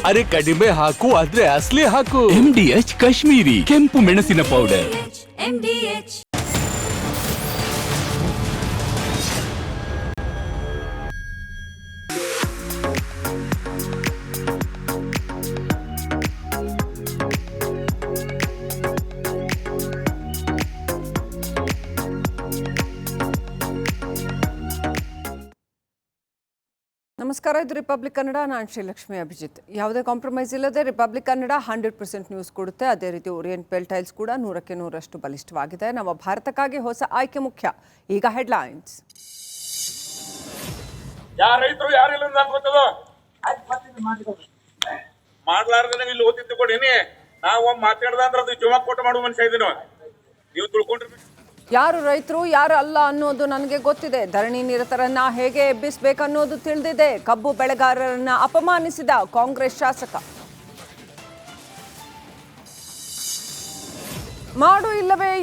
ಅರೆ ಕಡಿಮೆ ಹಾಕು ಆದ್ರೆ ಅಸಲಿ ಹಾಕು. MDH ಕಾಶ್ಮೀರಿ ಕೆಂಪು ಮೆಣಸಿನ ಪೌಡರ್. ನಮಸ್ಕಾರ, ಇದು ರಿಪಬ್ಲಿಕ್ ಕನ್ನಡ. ನಾನು ಶ್ರೀಲಕ್ಷ್ಮಿ ಅಭಿಜಿತ್. ಯಾವುದೇ ಕಾಂಪ್ರಮೈಸ್ ಇಲ್ಲದೆ ರಿಪಬ್ಲಿಕ್ ಕನ್ನಡ 100% ನ್ಯೂಸ್ ಕೊಡುತ್ತೆ. ಅದೇ ರೀತಿ ಓರಿಯೆಂಟ್ ಪೆಲ್ ಟೈಲ್ಸ್ ಕೂಡ 100ಕ್ಕೆ 100ರಷ್ಟು ಬಲಿಷ್ಠವಾಗಿದೆ. ನಮ್ಮ ಭಾರತಕ್ಕಾಗಿ ಹೊಸ ಆಯ್ಕೆ ಮುಖ್ಯ. ಈಗ ಹೆಡ್ಲೈನ್ಸ್. ರೈತರು ಯಾರಿಲ್ಲ ಮಾಡ್ಲಾರ್ದ ಇಲ್ಲಿ ಓದಿದ್ದು ಕೊಡೇನಿ. ನಾವು ಮಾತಾಡ್ದ ಅಂದ್ರೆ ಅದು ಜೀವ ಕೊಟ್ಟು ಮಾಡುವ ಮನುಷ್ಯ ಇದೀನಿ. ನೀವು ತಿಳ್ಕೊಂಡಿರ್ಬೇಕು ಯಾರು ರೈತರು ಯಾರು ಅಲ್ಲ ಅನ್ನೋದು ನನಗೆ ಗೊತ್ತಿದೆ. ಧರಣಿ ನಿರತರನ್ನ ಹೇಗೆ ಎಬ್ಬಿಸಬೇಕನ್ನೋದು ತಿಳಿದಿದೆ. ಕಬ್ಬು ಬೆಳೆಗಾರರನ್ನ ಅಪಮಾನಿಸಿದ ಕಾಂಗ್ರೆಸ್ ಶಾಸಕ. ಮಾಡು ಇಲ್ಲವೇ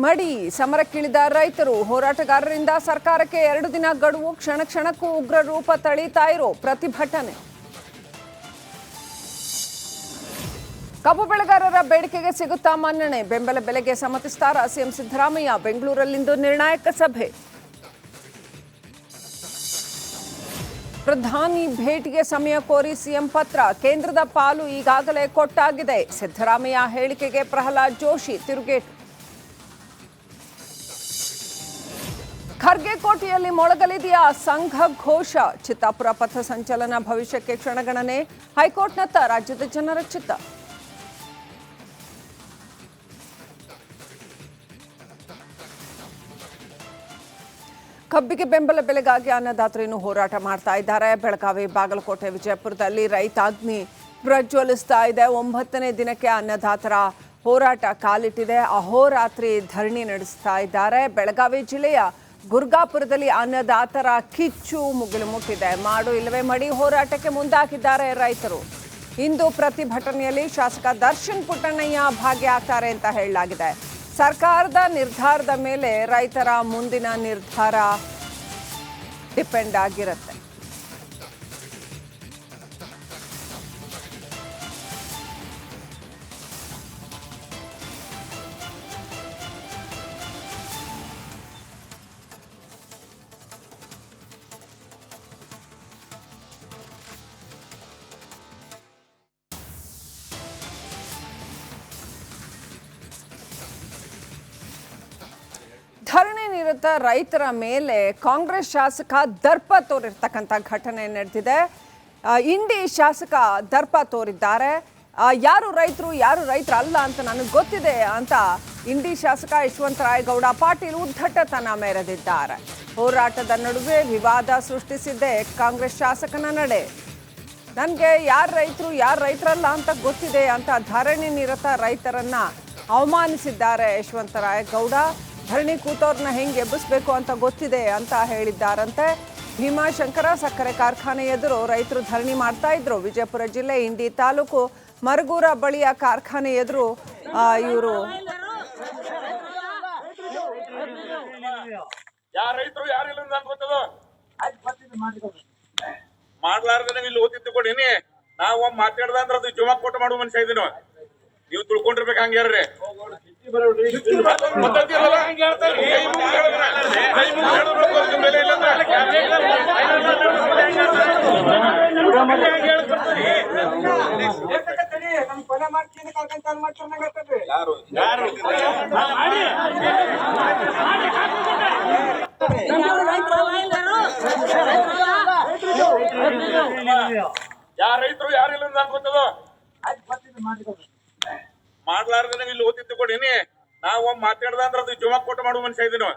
ಮಡಿ ಸಮರಕ್ಕಿಳಿದ ರೈತರು. ಹೋರಾಟಗಾರರಿಂದ ಸರ್ಕಾರಕ್ಕೆ 2 ದಿನ ಗಡುವು. ಕ್ಷಣ ಕ್ಷಣಕ್ಕೂ ಉಗ್ರ ರೂಪ ತಳೀತಾ ಇರೋ ಪ್ರತಿಭಟನೆ. ಕಬ್ಬು ಬೆಳೆಗಾರರ ಬೇಡಿಕೆಗೆ ಸಿಗುತ್ತಾ ಮನ್ನಣೆ? ಬೆಂಬಲ ಬೆಲೆಗೆ ಸಮ್ಮತಿಸ್ತಾರ ಸಿಎಂ ಸಿದ್ದರಾಮಯ್ಯ? ಬೆಂಗಳೂರಲ್ಲಿಂದು ನಿರ್ಣಾಯಕ ಸಭೆ. ಪ್ರಧಾನಿ ಭೇಟಿಗೆ ಸಮಯ ಕೋರಿ ಸಿಎಂ ಪತ್ರ. ಕೇಂದ್ರದ ಪಾಲು ಈಗಾಗಲೇ ಕೊಟ್ಟಾಗಿದೆ. ಸಿದ್ದರಾಮಯ್ಯ ಹೇಳಿಕೆಗೆ ಪ್ರಹ್ಲಾದ್ ಜೋಶಿ ತಿರುಗೇಟು. ಖರ್ಗೆ ಕೋಟೆಯಲ್ಲಿ ಮೊಳಗಲಿದೆಯಾ ಸಂಘ ಘೋಷ? ಚಿತ್ತಾಪುರ ಪಥ ಸಂಚಲನ ಭವಿಷ್ಯಕ್ಕೆ ಕ್ಷಣಗಣನೆ. ಹೈಕೋರ್ಟ್ನತ್ತ ರಾಜ್ಯದ ಜನರ ಚಿತ್ತ. ಕಬ್ಬಿಗೆ ಬೆಂಬಲ ಬೆಲೆಗಾಗಿ ಅನ್ನದಾತರು ಹೋರಾಟ ಮಾಡ್ತಾ ಇದ್ದಾರೆ. ಬೆಳಗಾವಿ, ಬಾಗಲಕೋಟೆ, ವಿಜಯಪುರದಲ್ಲಿ ರೈತಾಗ್ನಿ ಪ್ರಜ್ವಲಿಸ್ತಾ ಇದೆ. 9ನೇ ದಿನಕ್ಕೆ ಅನ್ನದಾತರ ಹೋರಾಟ ಕಾಲಿಟ್ಟಿದೆ. ಅಹೋರಾತ್ರಿ ಧರಣಿ ನಡೆಸ್ತಾ ಇದ್ದಾರೆ. ಬೆಳಗಾವಿ ಜಿಲ್ಲೆಯ ಗುರ್ಗಾಪುರದಲ್ಲಿ ಅನ್ನದಾತರ ಕಿಚ್ಚು ಮುಗಿಲು ಮುಟ್ಟಿದೆ. ಮಾಡು ಇಲ್ಲವೇ ಮಡಿ ಹೋರಾಟಕ್ಕೆ ಮುಂದಾಗಿದ್ದಾರೆ ರೈತರು. ಇಂದು ಪ್ರತಿಭಟನೆಯಲ್ಲಿ ಶಾಸಕ ದರ್ಶನ್ ಪುಟ್ಟಣ್ಣಯ್ಯ ಭಾಗಿಯಾಗ್ತಾರೆ ಅಂತ ಹೇಳಲಾಗಿದೆ. ಸರ್ಕಾರದ ನಿರ್ಧಾರದ ಮೇಲೆ ರೈತರ ಮುಂದಿನ ನಿರ್ಧಾರ ಡಿಪೆಂಡ್ ಆಗಿರುತ್ತೆ. ಧರಣಿ ನಿರತ ರೈತರ ಮೇಲೆ ಕಾಂಗ್ರೆಸ್ ಶಾಸಕ ದರ್ಪ ತೋರಿರ್ತಕ್ಕಂಥ ಘಟನೆ ನಡೆದಿದೆ. ಇಂಡಿ ಶಾಸಕ ದರ್ಪ ತೋರಿದ್ದಾರೆ. ಯಾರು ರೈತರು ಯಾರು ರೈತರಲ್ಲ ಅಂತ ನನಗೆ ಗೊತ್ತಿದೆ ಅಂತ ಇಂಡಿ ಶಾಸಕ ಯಶವಂತರಾಯಗೌಡ ಪಾಟೀಲ್ ಉದ್ದಟತನ ಮೆರೆದಿದ್ದಾರೆ. ಹೋರಾಟದ ನಡುವೆ ವಿವಾದ ಸೃಷ್ಟಿಸಿದ್ದೆ ಕಾಂಗ್ರೆಸ್ ಶಾಸಕನ ನಡೆ. ನನಗೆ ಯಾರು ರೈತರಲ್ಲ ಅಂತ ಗೊತ್ತಿದೆ ಅಂತ ಧರಣಿ ನಿರತ ರೈತರನ್ನ ಅವಮಾನಿಸಿದ್ದಾರೆ ಯಶವಂತರಾಯಗೌಡ. ಧರಣಿ ಕೂತವ್ರನ್ನ ಹೆಂಗೆ ಎಬ್ಬಿಸ್ಬೇಕು ಅಂತ ಗೊತ್ತಿದೆ ಅಂತ ಹೇಳಿದ್ದಾರಂತೆ. ಭೀಮಾಶಂಕರ ಸಕ್ಕರೆ ಕಾರ್ಖಾನೆ ಎದುರು ರೈತರು ಧರಣಿ ಮಾಡ್ತಾ ಇದ್ರು. ವಿಜಯಪುರ ಜಿಲ್ಲೆ ಇಂಡಿ ತಾಲೂಕು ಮರಗೂರ ಬಳಿಯ ಕಾರ್ಖಾನೆ ಎದುರು ಇವರು ರೈತರು ಯಾರಿಲ್ಲ ಮಾಡ್ಲಾರ್ದ ಇಲ್ಲಿ ಓದಿದ್ದು ಕೊಡೇನಿ. ನಾವು ಮಾತಾಡ್ದ ಅಂದ್ರೆ ಅದು ಜೀವ ಕೊಟ್ಟು ಮಾಡುವ ಮನುಷ್ಯ ಇದೀನಿ. ನೀವು ತಿಳ್ಕೊಂಡಿರ್ಬೇಕು ಹಂಗ್ಯಾರ್ರಿ. ರೈತರು ಯಾರಿಲ್ಲ ಮಾಡ್ಲಾರ್ದ ಇಲ್ಲಿ ಓದಿದ್ದು ಕೊಡೇನಿ. ನಾವು ಮಾತಾಡ್ದ ಅಂದ್ರೆ ಅದು ಜೀವ ಕೊಟ್ಟು ಮಾಡುವ ಮನುಷ್ಯ ಇದೀನಿ.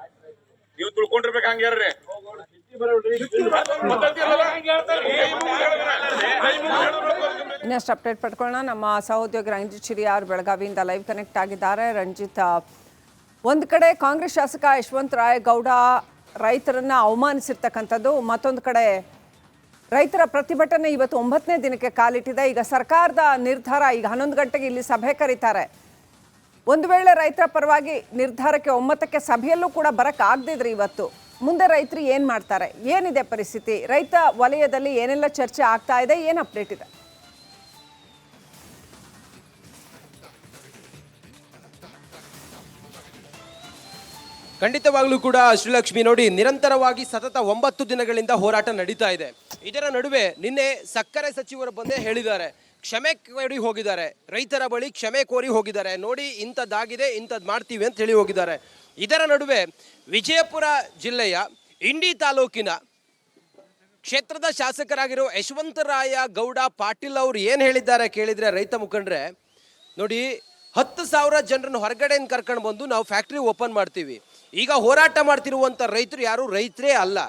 ನೀವು ತಿಳ್ಕೊಂಡಿರ್ಬೇಕು ಹಂಗ್ಯಾರ್ರಿ. ಇನ್ನಷ್ಟು ಅಪ್ಡೇಟ್ ಪಡ್ಕೊಳ್ಳೋಣ. ನಮ್ಮ ಸಹೋದ್ಯೋಗಿ ರಂಜಿತ್ ಶಿರಿಯಾ ಅವರು ಬೆಳಗಾವಿಯಿಂದ ಲೈವ್ ಕನೆಕ್ಟ್ ಆಗಿದ್ದಾರೆ. ರಂಜಿತ್, ಒಂದು ಕಡೆ ಕಾಂಗ್ರೆಸ್ ಶಾಸಕ ಯಶವಂತರಾಯಗೌಡ ರೈತರನ್ನ ಅವಮಾನಿಸಿರ್ತಕ್ಕಂಥದ್ದು, ಮತ್ತೊಂದು ಕಡೆ ರೈತರ ಪ್ರತಿಭಟನೆ ಇವತ್ತು 9ನೇ ದಿನಕ್ಕೆ ಕಾಲಿಟ್ಟಿದೆ. ಈಗ ಸರ್ಕಾರದ ನಿರ್ಧಾರ, ಈಗ 11 ಗಂಟೆಗೆ ಇಲ್ಲಿ ಸಭೆ ಕರೀತಾರೆ. ಒಂದು ವೇಳೆ ರೈತರ ಪರವಾಗಿ ನಿರ್ಧಾರಕ್ಕೆ ಒಮ್ಮತಕ್ಕೆ ಸಭೆಯಲ್ಲೂ ಕೂಡ ಬರೋಕ್ಕಾಗದಿದ್ರೆ ಇವತ್ತು ಮುಂದೆ ರೈತರು ಏನು ಮಾಡ್ತಾರೆ, ಏನಿದೆ ಪರಿಸ್ಥಿತಿ, ರೈತ ವಲಯದಲ್ಲಿ ಏನೆಲ್ಲ ಚರ್ಚೆ ಆಗ್ತಾ ಇದೆ, ಏನು ಅಪ್ಡೇಟ್ ಇದೆ? ಖಂಡಿತವಾಗ್ಲೂ ಕೂಡ ಶ್ರೀಲಕ್ಷ್ಮಿ ನೋಡಿ, ನಿರಂತರವಾಗಿ ಸತತ 9 ದಿನಗಳಿಂದ ಹೋರಾಟ ನಡೀತಾ ಇದೆ. ಇದರ ನಡುವೆ ನಿನ್ನೆ ಸಕ್ಕರೆ ಸಚಿವರು ಬಂದೇ ಹೇಳಿದ್ದಾರೆ, ಕ್ಷಮೆ ಕೋರಿ ಹೋಗಿದ್ದಾರೆ, ರೈತರ ಬಳಿ ಕ್ಷಮೆ ಕೋರಿ ಹೋಗಿದ್ದಾರೆ. ನೋಡಿ, ಇಂಥದ್ದಾಗಿದೆ, ಇಂಥದ್ದು ಮಾಡ್ತೀವಿ ಅಂತ ಹೇಳಿ ಹೋಗಿದ್ದಾರೆ. ಇದರ ನಡುವೆ ವಿಜಯಪುರ ಜಿಲ್ಲೆಯ ಇಂಡಿ ತಾಲೂಕಿನ ಕ್ಷೇತ್ರದ ಶಾಸಕರಾಗಿರೋ ಯಶವಂತರಾಯ ಗೌಡ ಪಾಟೀಲ್ ಅವರು ಏನು ಹೇಳಿದ್ದಾರೆ ಕೇಳಿದರೆ, ರೈತ ಮುಖಂಡ್ರೆ ನೋಡಿ, 10,000 ಜನರನ್ನು ಹೊರಗಡೆಯಿಂದ ಕರ್ಕೊಂಡು ಬಂದು ನಾವು ಫ್ಯಾಕ್ಟ್ರಿ ಓಪನ್ ಮಾಡ್ತೀವಿ. ಈಗ ಹೋರಾಟ ಮಾಡ್ತಿರುವಂಥ ರೈತರು ಯಾರು ರೈತರೇ ಅಲ್ಲ,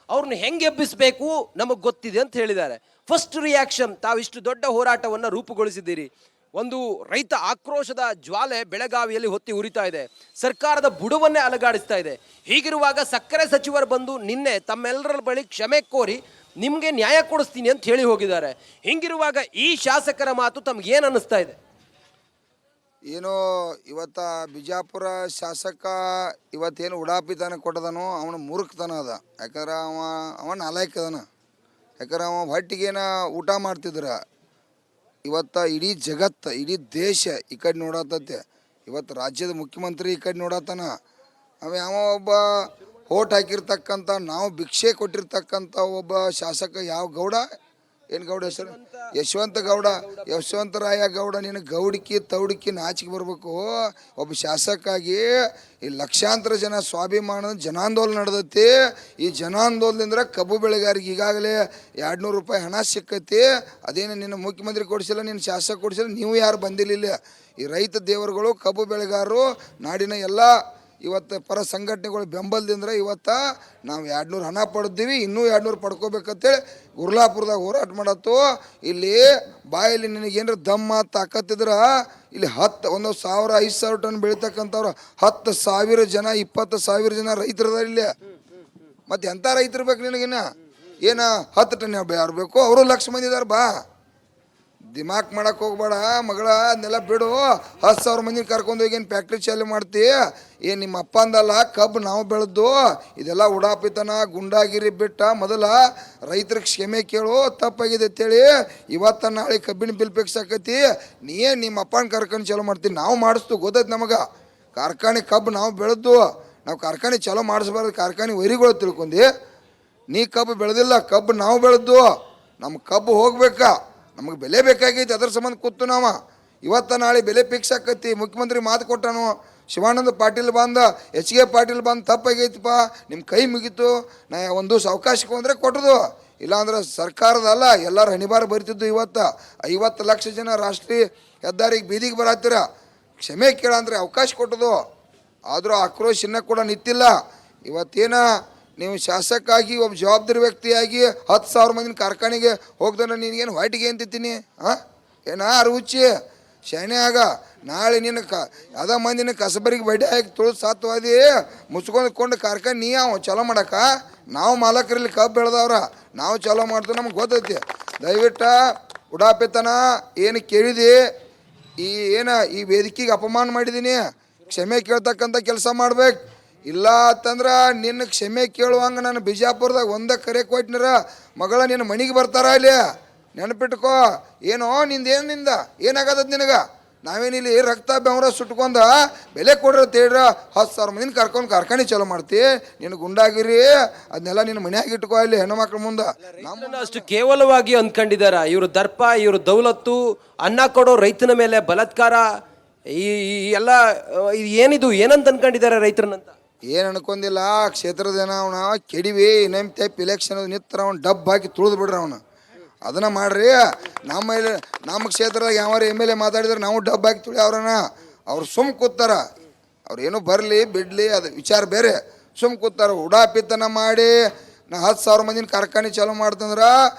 ಅವ್ರನ್ನ ಹೆಂಗೆ ಎಬ್ಬಿಸಬೇಕು ನಮಗೆ ಗೊತ್ತಿದೆ ಅಂತ ಹೇಳಿದ್ದಾರೆ. ಫಸ್ಟ್ ರಿಯಾಕ್ಷನ್, ತಾವಿಷ್ಟು ದೊಡ್ಡ ಹೋರಾಟವನ್ನು ರೂಪುಗೊಳಿಸಿದ್ದೀರಿ. ಒಂದು ರೈತ ಆಕ್ರೋಶದ ಜ್ವಾಲೆ ಬೆಳಗಾವಿಯಲ್ಲಿ ಹೊತ್ತಿ ಉರಿತಾ ಇದೆ, ಸರ್ಕಾರದ ಬುಡವನ್ನೇ ಅಲಗಾಡಿಸ್ತಾ ಇದೆ. ಹೀಗಿರುವಾಗ ಸಕ್ಕರೆ ಸಚಿವರು ಬಂದು ನಿನ್ನೆ ತಮ್ಮೆಲ್ಲರ ಬಳಿ ಕ್ಷಮೆ ಕೋರಿ ನಿಮಗೆ ನ್ಯಾಯ ಕೊಡಿಸ್ತೀನಿ ಅಂತ ಹೇಳಿ ಹೋಗಿದ್ದಾರೆ. ಹಿಂಗಿರುವಾಗ ಈ ಶಾಸಕರ ಮಾತು ತಮ್ಗೇನು ಅನ್ನಿಸ್ತಾ ಇದೆ? ಏನು ಇವತ್ತ ಬಿಜಾಪುರ ಶಾಸಕ ಇವತ್ತೇನು ಉಡಾಪಿತನ ಕೊಟ್ಟದನೋ ಅವನ ಮೂರ್ಖತನ ಅದ. ಯಾಕಂದ್ರೆ ಅವ ನಾಲಾಯಕ್ ಅದಾನ. ಯಾಕಂದ್ರೆ ಅವ ಹೊಟ್ಟಿಗೇನ ಊಟ ಮಾಡ್ತಿದ್ರ. ಇವತ್ತು ಇಡೀ ಜಗತ್ತು, ಇಡೀ ದೇಶ ಈ ಕಡೆ ನೋಡತ್ತೈತೆ. ಇವತ್ತು ರಾಜ್ಯದ ಮುಖ್ಯಮಂತ್ರಿ ಈ ಕಡೆ ನೋಡತ್ತಾನ. ಯಾವ ಒಬ್ಬ ಓಟ್ ಹಾಕಿರ್ತಕ್ಕಂಥ, ನಾವು ಭಿಕ್ಷೆ ಕೊಟ್ಟಿರ್ತಕ್ಕಂಥ ಒಬ್ಬ ಶಾಸಕ ಯಾವ ಗೌಡ, ಏನು ಗೌಡ ಹೆಸರು? ಯಶವಂತರಾಯ ಗೌಡ. ನೀನು ಗೌಡಿಕಿ ತೌಡಿಕಿ ನಾಚಿಕೆ ಬರಬೇಕು. ಒಬ್ಬ ಶಾಸಕಾಗಿ ಈ ಲಕ್ಷಾಂತರ ಜನ ಸ್ವಾಭಿಮಾನದ ಜನಾಂದೋಲನ ನಡೆದೈತಿ. ಈ ಜನಾಂದೋಲನದಿಂದ ಕಬ್ಬು ಬೆಳೆಗಾರಿಗೆ ಈಗಾಗಲೇ 200 ರೂಪಾಯಿ ಹಣ ಸಿಕ್ಕೈತಿ. ಅದೇನು ನಿನ್ನ ಮುಖ್ಯಮಂತ್ರಿ ಕೊಡಿಸಿಲ್ಲ, ನಿನ್ನ ಶಾಸಕ ಕೊಡಿಸಿಲ್ಲ, ನೀವು ಯಾರು ಬಂದಿಲ್ಲ. ಈ ರೈತ ದೇವರುಗಳು, ಕಬ್ಬು ಬೆಳೆಗಾರರು, ನಾಡಿನ ಎಲ್ಲ ಇವತ್ತು ಪರ ಸಂಘಟನೆಗಳು ಬೆಂಬಲದಿಂದ ಇವತ್ತು ನಾವು 200 ಹಣ ಪಡೆದಿವಿ, ಇನ್ನೂ 200 ಪಡ್ಕೋಬೇಕಂತೇಳಿ ಗುರ್ಲಾಪುರದಾಗ ಹೋರಾಟ ಮಾಡತ್ತು. ಇಲ್ಲಿ ಬಾಯಲ್ಲಿ ನಿನಗೇನಾರ ದಮ್ಮ ತಾಕತ್ತಿದ್ರೆ ಇಲ್ಲಿ 1,000 5,000 ಟನ್ ಬೆಳೀತಕ್ಕಂಥವ್ರು 10,000 ಜನ 20,000 ಜನ ರೈತರದಾರ ಇಲ್ಲಿ. ಮತ್ತು ಎಂಥ ರೈತರು ಬೇಕು ನಿನಗಿನ್ನ? ಏನು 10 ಟನ್ ಯಾರು ಬೇಕು? ಅವರು ಲಕ್ಷ ಮಂದಿ ಇದಾರೆ. ಬಾ, ದಿಮಾಕ್ ಮಾಡಕ್ಕೆ ಹೋಗ್ಬೇಡ ಮಗಳ, ಅದನ್ನೆಲ್ಲ ಬಿಡು. 10,000 ಮಂದಿನ ಕರ್ಕೊಂಡೋಗಿ ಏನು ಫ್ಯಾಕ್ಟ್ರಿ ಚಾಲು ಮಾಡ್ತಿ? ಏನು ನಿಮ್ಮ ಅಪ್ಪ ಅಂದಲ್ಲ, ಕಬ್ಬು ನಾವು ಬೆಳೆದು ಇದೆಲ್ಲ ಉಡಾಪಿತನ ಗುಂಡಾಗಿರಿ ಬಿಟ್ಟ ಮೊದಲ ರೈತರಿಗೆ ಕ್ಷಮೆ ಕೇಳು, ತಪ್ಪಾಗಿದೆ ಅಂತೇಳಿ. ಇವತ್ತು ನಾಳೆ ಕಬ್ಬಿನ ಬಿಲ್ ಫಿಕ್ಸ್ ಆಕೈತಿ, ನೀ ನಿಮ್ಮ ಅಪ್ಪನ ಕಾರ್ಖಾನೆ ಚಾಲು ಮಾಡ್ತೀನಿ. ನಾವು ಮಾಡಿಸ್ತು ಗೊತ್ತೈತೆ ನಮಗೆ. ಕಾರ್ಖಾನೆ ಕಬ್ಬು ನಾವು ಬೆಳೆದು ನಾವು ಕಾರ್ಖಾನೆ ಚಾಲು ಮಾಡಿಸ್ಬಾರ್ದು, ಕಾರ್ಖಾನೆ ವೈರಿಗಳು ತಿಳ್ಕೊಂಡಿ. ನೀ ಕಬ್ಬು ಬೆಳೆದಿಲ್ಲ, ಕಬ್ಬು ನಾವು ಬೆಳೆದು, ನಮ್ಮ ಕಬ್ಬು ಹೋಗ್ಬೇಕಾ, ನಮಗೆ ಬೆಲೆ ಬೇಕಾಗೈತಿ. ಅದ್ರ ಸಂಬಂಧ ಕೂತು ನಾವು ಇವತ್ತು ನಾಳೆ ಬೆಲೆ ಫಿಕ್ಸ್ ಆಕೈತಿ. ಮುಖ್ಯಮಂತ್ರಿ ಮಾತು ಕೊಟ್ಟಾನು, ಶಿವಾನಂದ ಪಾಟೀಲ್ ಬಂದ, HK ಪಾಟೀಲ್ ಬಂದು ತಪ್ಪಾಗೈತಿಪ್ಪ, ನಿಮ್ಮ ಕೈ ಮುಗೀತು, ನಾ ಒಂದು ದಿವಸ ಅವಕಾಶಕ್ಕೆ ಅಂದರೆ ಕೊಟ್ಟದು. ಇಲ್ಲಾಂದ್ರೆ ಸರ್ಕಾರದಲ್ಲ, ಎಲ್ಲರೂ ಹಣಿಬಾರ ಬರಿತಿದ್ದು. ಇವತ್ತು 50 ಲಕ್ಷ ಜನ ರಾಷ್ಟ್ರೀಯ ಹೆದ್ದಾರಿಗೆ ಬೀದಿಗೆ ಬರತ್ತೀರ, ಕ್ಷಮೆ ಕೇಳಂದ್ರೆ ಅವಕಾಶ ಕೊಟ್ಟದು. ಆದರೂ ಆಕ್ರೋಶ ಇನ್ನೂ ಕೂಡ ನಿಂತಿಲ್ಲ. ಇವತ್ತೇನ ನೀವು ಶಾಸಕಾಗಿ ಒಬ್ಬ ಜವಾಬ್ದಾರಿ ವ್ಯಕ್ತಿಯಾಗಿ 10,000 ಮಂದಿನ ಕಾರ್ಖಾನೆಗೆ ಹೋಗ್ದಾನೆ, ನಿನಗೇನು ಹೊಟ್ಟಿಗೆ ಅಂತಿದ್ದೀನಿ? ಏನಾ ರುಚಿ ಶಾಣೆ ಆಗ. ನಾಳೆ ನಿನ್ನ ಅದ ಮಂದಿನ ಕಸಬರಿಗೆ ಬಡ್ಡಿ ಹಾಕಿ ತುಳಿದು ಸಾತ್ವಾದಿ ಮುಚ್ಕೊಂಡು ಕಾರ್ಖಾನೆ ನೀ ಅವ ಚಲೋ ಮಾಡಕ್ಕ. ನಾವು ಮಾಲಕರಲ್ಲಿ ಕಬ್ಬು ಬೆಳೆದವ್ರ, ನಾವು ಚಲೋ ಮಾಡ್ತೀವಿ, ನಮ್ಗೆ ಗೊತ್ತೈತಿ. ದಯವಿಟ್ಟು ಉಡಾಪಿತನ ಏನು ಕೇಳಿದಿ, ಈ ವೇದಿಕೆಗೆ ಅಪಮಾನ ಮಾಡಿದ್ದೀನಿ, ಕ್ಷಮೆ ಕೇಳ್ತಕ್ಕಂಥ ಕೆಲಸ ಮಾಡ್ಬೇಕು. ಇಲ್ಲ ಅಂತಂದ್ರೆ ನಿನ್ನ ಕ್ಷಮೆ ಕೇಳುವಂಗೆ ನಾನು ಬಿಜಾಪುರದಾಗ ಒಂದೇ ಕರೆ ಕೊಟ್ಟಿನರ ಮಗಳ ನಿನ್ನ ಮನೆಗೆ ಬರ್ತಾರ ಅಲ್ಲಿ. ನೆನಪಿಟ್ಕೋ. ಏನೋ ನಿಂದ ಏನಾಗದ ನಿನಗೆ? ನಾವೇನಿಲ್ಲಿ ರಕ್ತ ಬೆವರ ಸುಟ್ಕೊಂಡ ಬೆಲೆ ಕೊಡ್ರಿ ತೇಳ್ರ 10,000 ಮಂದಿನ ಕರ್ಕೊಂಡು ಕಾರ್ಖಾನೆ ಚಾಲೂ ಮಾಡ್ತಿ. ನಿನ್ನ ಗುಂಡಾಗಿರಿ ಅದನ್ನೆಲ್ಲ ನಿನ್ನ ಮನ್ಯಾಗ ಇಟ್ಕೋ ಅಲ್ಲಿ ಹೆಣ್ಣು ಮಕ್ಳ ಮುಂದೆ. ನಮ್ಮನ್ನು ಅಷ್ಟು ಕೇವಲವಾಗಿ ಅಂದ್ಕೊಂಡಿದಾರ ಇವರು. ದರ್ಪ, ಇವರು ದೌಲತ್ತು, ಅನ್ನ ಕೊಡೋ ರೈತನ ಮೇಲೆ ಬಲಾತ್ಕಾರ, ಈ ಎಲ್ಲ ಏನಿದು ಏನಂತ ಅನ್ಕೊಂಡಿದ್ದಾರೆ ರೈತರನ್ನಂತ? ಏನು ಅನ್ಕೊಂಡಿಲ್ಲ. ಕ್ಷೇತ್ರದ ಅವನ ಕೆಡಿವಿ ಇನ್ನೊಮ್ಮೆ ಟೈಪ್ ಇಲೆಕ್ಷನ್ ನಿತ್ರ ಅವ್ನು ಡಬ್ ಹಾಕಿ ತುಳಿದು ಬಿಡ್ರಿ ಅವನು. ಅದನ್ನು ಮಾಡ್ರಿ. ನಮ್ಮ ಕ್ಷೇತ್ರದಾಗ ಯಾವ MLA ಮಾತಾಡಿದ್ರೆ ನಾವು ಡಬ್ ಹಾಕಿ ತುಳಿ ಅವ್ರನ್ನ. ಅವ್ರು ಸುಮ್ ಕೂತಾರ, ಅವ್ರು ಏನೋ ಬರಲಿ ಬಿಡಲಿ ಅದು ವಿಚಾರ ಬೇರೆ. ಸುಮ್ ಕೂತಾರ. ಉಡಾಪಿತನ ಮಾಡಿ ನಾ 10,000 ಮಂದಿನ ಕಾರ್ಖಾನೆ ಚಾಲೂ ಮಾಡ್ತಂದ್ರೆ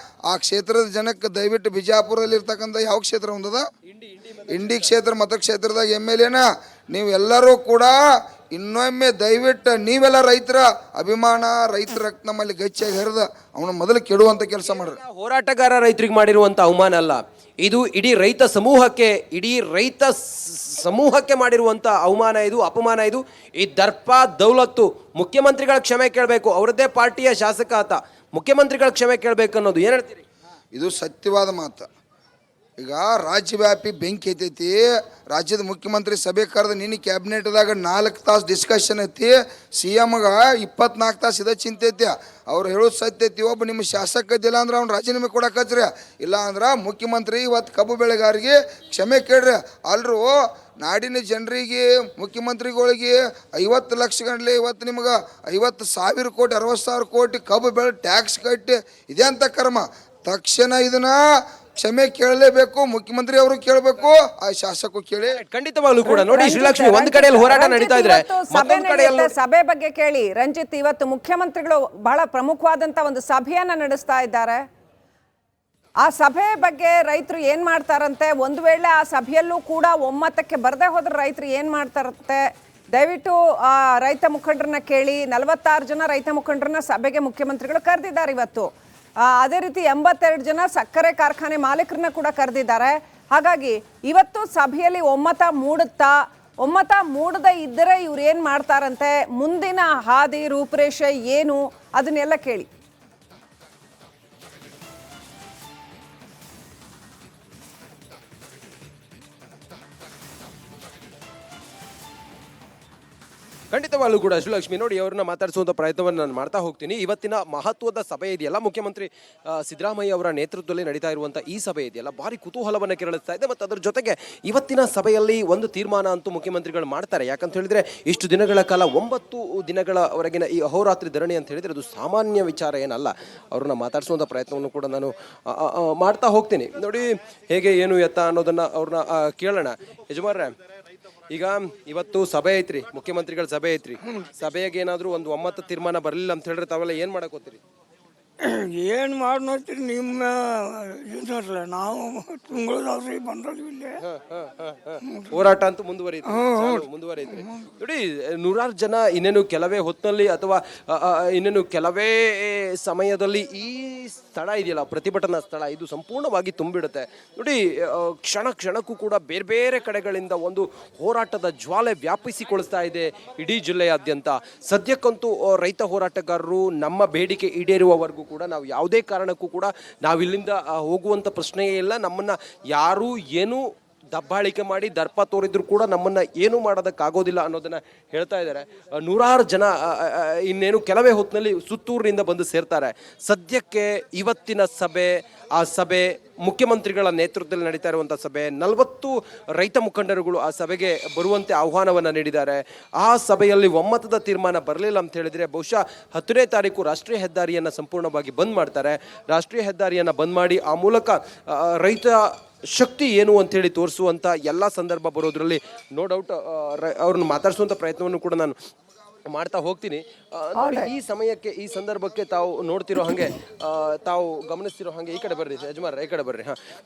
ಆ ಕ್ಷೇತ್ರದ ಜನಕ್ಕೆ ದಯವಿಟ್ಟು ಬಿಜಾಪುರದಲ್ಲಿ ಇರ್ತಕ್ಕಂಥ ಯಾವ ಕ್ಷೇತ್ರ ಒಂದದ? ಇಂಡಿ ಕ್ಷೇತ್ರ ಮತಕ್ಷೇತ್ರದಾಗ MLAನ ನೀವು ಎಲ್ಲರೂ ಕೂಡ ಇನ್ನೊಮ್ಮೆ ದಯವಿಟ್ಟು ನೀವೆಲ್ಲ ರೈತರ ಅಭಿಮಾನ, ರೈತರ ನಮ್ಮಲ್ಲಿ ಗಚ್ಚಾಗಿ ಹರಿದ ಅವನ ಮೊದಲು ಕೆಡುವಂಥ ಕೆಲಸ ಮಾಡ್ರಿ. ಹೋರಾಟಗಾರ ರೈತರಿಗೆ ಮಾಡಿರುವಂಥ ಅವಮಾನ ಅಲ್ಲ ಇದು, ಇಡೀ ರೈತ ಸಮೂಹಕ್ಕೆ ಮಾಡಿರುವಂಥ ಅವಮಾನ ಇದು, ಅಪಮಾನ ಇದು. ಈ ದರ್ಪ ದೌಲತ್ತು ಮುಖ್ಯಮಂತ್ರಿಗಳ ಕ್ಷಮೆ ಕೇಳಬೇಕು. ಅವರದ್ದೇ ಪಾರ್ಟಿಯ ಶಾಸಕ ಆತ, ಮುಖ್ಯಮಂತ್ರಿಗಳ ಕ್ಷಮೆ ಕೇಳಬೇಕು ಅನ್ನೋದು ಏನು ಹೇಳ್ತೀರಿ? ಇದು ಸತ್ಯವಾದ ಮಾತು. ಈಗ ರಾಜ್ಯವ್ಯಾಪಿ ಬೆಂಕಿ ಐತೈತಿ. ರಾಜ್ಯದ ಮುಖ್ಯಮಂತ್ರಿ ಸಭೆ ಕರೆದು ನಿನ್ನೆ ಕ್ಯಾಬಿನೆಟ್ದಾಗ 4 ತಾಸು ಡಿಸ್ಕಷನ್ ಐತಿ. CMಗ 24 ತಾಸು ಇದ ಚಿಂತೆ ಐತಿ. ಅವ್ರು ಹೇಳೋದು ಸತ್ಯ ಐತಿ. ಒಬ್ಬ ನಿಮ್ಮ ಶಾಸಕ ಇದ್ದಿಲ್ಲ ಅಂದ್ರೆ ಅವ್ನು ರಾಜೀನಾಮೆ ಕೊಡಕಚ್ರಿ. ಇಲ್ಲ ಅಂದ್ರೆ ಮುಖ್ಯಮಂತ್ರಿ ಇವತ್ತು ಕಬ್ಬು ಬೆಳೆಗಾರರಿಗೆ ಕ್ಷಮೆ ಕೇಳ್ರಿ. ಅಲ್ರು ನಾಡಿನ ಜನರಿಗೆ ಮುಖ್ಯಮಂತ್ರಿಗಳಿಗೆ 50 ಲಕ್ಷ ಗಂಟ್ಲೆ ಇವತ್ತು ನಿಮ್ಗೆ 50,000 ಕೋಟಿ 60,000 ಕೋಟಿ ಕಬ್ಬು ಬೆಳೆ ಟ್ಯಾಕ್ಸ್ ಕಟ್ಟಿ ಇದೆ ಅಂತ ಕರ್ಮ. ತಕ್ಷಣ ಇದನ್ನ ಕ್ಷಮೆ ಕೇಳಲೇಬೇಕು. ಮುಖ್ಯಮಂತ್ರಿ ಅವರು ಕೇಳಬೇಕು, ಆ ಶಾಸಕರು ಕೇಳಿ. ಖಂಡಿತವಾಗ್ಲೂ ಕೂಡ ನೋಡಿ ಶ್ರೀಲಕ್ಷ್ಮಿ, ಒಂದ್ ಕಡೆಯಲ್ಲಿ ಹೋರಾಟ ನಡೀತಾ ಇದ್ರೆ ಮತ್ತೊಂದು ಕಡೆಯಲ್ಲಿ ಸಭೆ ಬಗ್ಗೆ ಕೇಳಿ ರಂಜಿತ್. ಇವತ್ತು ಮುಖ್ಯಮಂತ್ರಿಗಳು ಬಹಳ ಪ್ರಮುಖವಾದಂತ ಒಂದು ಸಭೆಯನ್ನ ನಡೆಸ್ತಾ ಇದ್ದಾರೆ. ಆ ಸಭೆ ಬಗ್ಗೆ ರೈತರು ಏನ್ ಮಾಡ್ತಾರಂತೆ, ಒಂದು ವೇಳೆ ಆ ಸಭೆಯಲ್ಲೂ ಕೂಡ ಒಮ್ಮತಕ್ಕೆ ಬರದೇ ಹೋದ್ರೆ ರೈತರು ಏನ್ ಮಾಡ್ತಾರಂತೆ, ದಯವಿಟ್ಟು ರೈತ ಮುಖಂಡರನ್ನ ಕೇಳಿ. 46 ಜನ ರೈತ ಮುಖಂಡರನ್ನ ಸಭೆಗೆ ಮುಖ್ಯಮಂತ್ರಿಗಳು ಕರೆದಿದ್ದಾರೆ ಇವತ್ತು. ಅದೇ ರೀತಿ 82 ಜನ ಸಕ್ಕರೆ ಕಾರ್ಖಾನೆ ಮಾಲೀಕರನ್ನ ಕೂಡ ಕರೆದಿದ್ದಾರೆ. ಹಾಗಾಗಿ ಇವತ್ತು ಸಭೆಯಲ್ಲಿ ಒಮ್ಮತ ಮೂಡುತ್ತಾ, ಒಮ್ಮತ ಮೂಡದೇ ಇದ್ದರೆ ಇವ್ರು ಏನ್ ಮಾಡ್ತಾರಂತೆ, ಮುಂದಿನ ಹಾದಿ ರೂಪುರೇಷೆ ಏನು ಅದನ್ನೆಲ್ಲ ಕೇಳಿ. ಖಂಡಿತವಾಗ್ಲೂ ಕೂಡ ಶ್ರೀಲಕ್ಷ್ಮಿ ನೋಡಿ ಅವ್ರನ್ನ ಮಾತಾಡಿಸುವಂಥ ಪ್ರಯತ್ನವನ್ನು ನಾನು ಮಾಡ್ತಾ ಹೋಗ್ತೀನಿ. ಇವತ್ತಿನ ಮಹತ್ವದ ಸಭೆ ಇದೆಯಲ್ಲ, ಮುಖ್ಯಮಂತ್ರಿ ಸಿದ್ದರಾಮಯ್ಯ ಅವರ ನೇತೃತ್ವದಲ್ಲಿ ನಡೀತಾ ಇರುವಂಥ ಈ ಸಭೆ ಇದೆಯಲ್ಲ, ಭಾರಿ ಕುತೂಹಲವನ್ನು ಕೆರಳಿಸ್ತಾ ಇದೆ. ಮತ್ತು ಅದರ ಜೊತೆಗೆ ಇವತ್ತಿನ ಸಭೆಯಲ್ಲಿ ಒಂದು ತೀರ್ಮಾನ ಅಂತೂ ಮುಖ್ಯಮಂತ್ರಿಗಳು ಮಾಡ್ತಾರೆ. ಯಾಕಂತ ಹೇಳಿದ್ರೆ ಇಷ್ಟು ದಿನಗಳ ಕಾಲ 9 ದಿನಗಳವರೆಗಿನ ಈ ಅಹೋರಾತ್ರಿ ಧರಣಿ ಅಂತ ಹೇಳಿದ್ರೆ ಅದು ಸಾಮಾನ್ಯ ವಿಚಾರ ಏನಲ್ಲ. ಅವ್ರನ್ನ ಮಾತಾಡಿಸುವಂಥ ಪ್ರಯತ್ನವನ್ನು ಕೂಡ ನಾನು ಮಾಡ್ತಾ ಹೋಗ್ತೀನಿ. ನೋಡಿ ಹೇಗೆ ಏನು ಎತ್ತ ಅನ್ನೋದನ್ನ ಅವ್ರನ್ನ ಕೇಳೋಣ. ಯಜಮಾನ್ರೆ, ಈಗ ಇವತ್ತು ಸಭೆ ಐತ್ರಿ, ಮುಖ್ಯಮಂತ್ರಿಗಳ ಸಭೆ ಐತ್ರಿ. ಸಭೆಗೆ ಏನಾದ್ರು ಒಂದು ಒಮ್ಮತ ತೀರ್ಮಾನ ಬರಲಿಲ್ಲ ಅಂತ ಹೇಳಿದ್ರೆ ತಾವೆಲ್ಲ ಏನ್ ಮಾಡಕ್ ಹೋಗ್ತೀರಿ? ಏನು ಮಾಡಿ ನೋಡ್ತೀರಿ ನಿಮ್ಮ ಇದ್ರಲ್ಲ, ನಾವು ತುಂಗಳದವ್ರಿ ಬಂದ್ರಿ ಇಲ್ಲಿ ಹೋರಾಟ ಅಂತೂ ಮುಂದುವರಿಯುತ್ತೆ. ನೋಡಿ ನೂರಾರು ಜನ ಇನ್ನೇನು ಕೆಲವೇ ಹೊತ್ತಿನಲ್ಲಿ ಅಥವಾ ಇನ್ನೇನು ಕೆಲವೇ ಸಮಯದಲ್ಲಿ ಈ ಸ್ಥಳ ಇದೆಯಲ್ಲ, ಪ್ರತಿಭಟನಾ ಸ್ಥಳ, ಇದು ಸಂಪೂರ್ಣವಾಗಿ ತುಂಬಿಡುತ್ತೆ. ನೋಡಿ ಕ್ಷಣ ಕ್ಷಣಕ್ಕೂ ಕೂಡ ಬೇರೆ ಬೇರೆ ಕಡೆಗಳಿಂದ ಒಂದು ಹೋರಾಟದ ಜ್ವಾಲೆ ವ್ಯಾಪಿಸಿಕೊಳ್ತಾ ಇದೆ ಇಡೀ ಜಿಲ್ಲೆಯಾದ್ಯಂತ. ಸದ್ಯಕ್ಕಂತೂ ರೈತ ಹೋರಾಟಗಾರರು ನಮ್ಮ ಬೇಡಿಕೆ ಈಡೇರುವವರೆಗೂ ಕೂಡ ನಾವು ಯಾವುದೇ ಕಾರಣಕ್ಕೂ ಕೂಡ ನಾವಿಲ್ಲಿಂದ ಹೋಗುವಂಥ ಪ್ರಶ್ನೆಯೇ ಇಲ್ಲ. ನಮ್ಮನ್ನ ಯಾರೂ ಏನೂ ದಬ್ಬಾಳಿಕೆ ಮಾಡಿ ದರ್ಪ ತೋರಿದ್ರು ಕೂಡ ನಮ್ಮನ್ನ ಏನೂ ಮಾಡೋದಕ್ಕಾಗೋದಿಲ್ಲ ಅನ್ನೋದನ್ನ ಹೇಳ್ತಾ ಇದ್ದಾರೆ. ನೂರಾರು ಜನ ಇನ್ನೇನು ಕೆಲವೇ ಹೊತ್ತಿನಲ್ಲಿ ಸುತ್ತೂರಿನಿಂದ ಬಂದು ಸೇರ್ತಾರೆ. ಸದ್ಯಕ್ಕೆ ಇವತ್ತಿನ ಸಭೆ, ಆ ಸಭೆ ಮುಖ್ಯಮಂತ್ರಿಗಳ ನೇತೃತ್ವದಲ್ಲಿ ನಡೀತಾ ಇರುವಂಥ ಸಭೆ, 40 ರೈತ ಮುಖಂಡರುಗಳು ಆ ಸಭೆಗೆ ಬರುವಂತೆ ಆಹ್ವಾನವನ್ನು ನೀಡಿದ್ದಾರೆ. ಆ ಸಭೆಯಲ್ಲಿ ಒಮ್ಮತದ ತೀರ್ಮಾನ ಬರಲಿಲ್ಲ ಅಂತ ಹೇಳಿದರೆ ಬಹುಶಃ 10ನೇ ತಾರೀಕು ರಾಷ್ಟ್ರೀಯ ಹೆದ್ದಾರಿಯನ್ನು ಸಂಪೂರ್ಣವಾಗಿ ಬಂದ್ ಮಾಡ್ತಾರೆ. ರಾಷ್ಟ್ರೀಯ ಹೆದ್ದಾರಿಯನ್ನು ಬಂದ್ ಮಾಡಿ ಆ ಮೂಲಕ ರೈತ ಶಕ್ತಿ ಏನು ಅಂತೇಳಿ ತೋರಿಸುವಂಥ ಎಲ್ಲ ಸಂದರ್ಭ ಬರೋದ್ರಲ್ಲಿ ನೋ ಡೌಟ್ ಅವ್ರನ್ನ ಮಾತಾಡಿಸುವಂಥ ಪ್ರಯತ್ನವನ್ನು ಕೂಡ ನಾನು ಮಾಡ್ತಾ ಹೋಗ್ತೀನಿ. ನೋಡಿ ಈ ಸಮಯಕ್ಕೆ, ಈ ಸಂದರ್ಭಕ್ಕೆ ತಾವು ನೋಡ್ತಿರೋ ಹಾಗೆ, ತಾವು ಗಮನಿಸ್ತಿರೋ ಹಾಗೆ ಈ ಕಡೆ ಬರ್ರಿ ಯಜಮಾನ್ರೆ, ಈ ಕಡೆ ಬರ್ರಿ.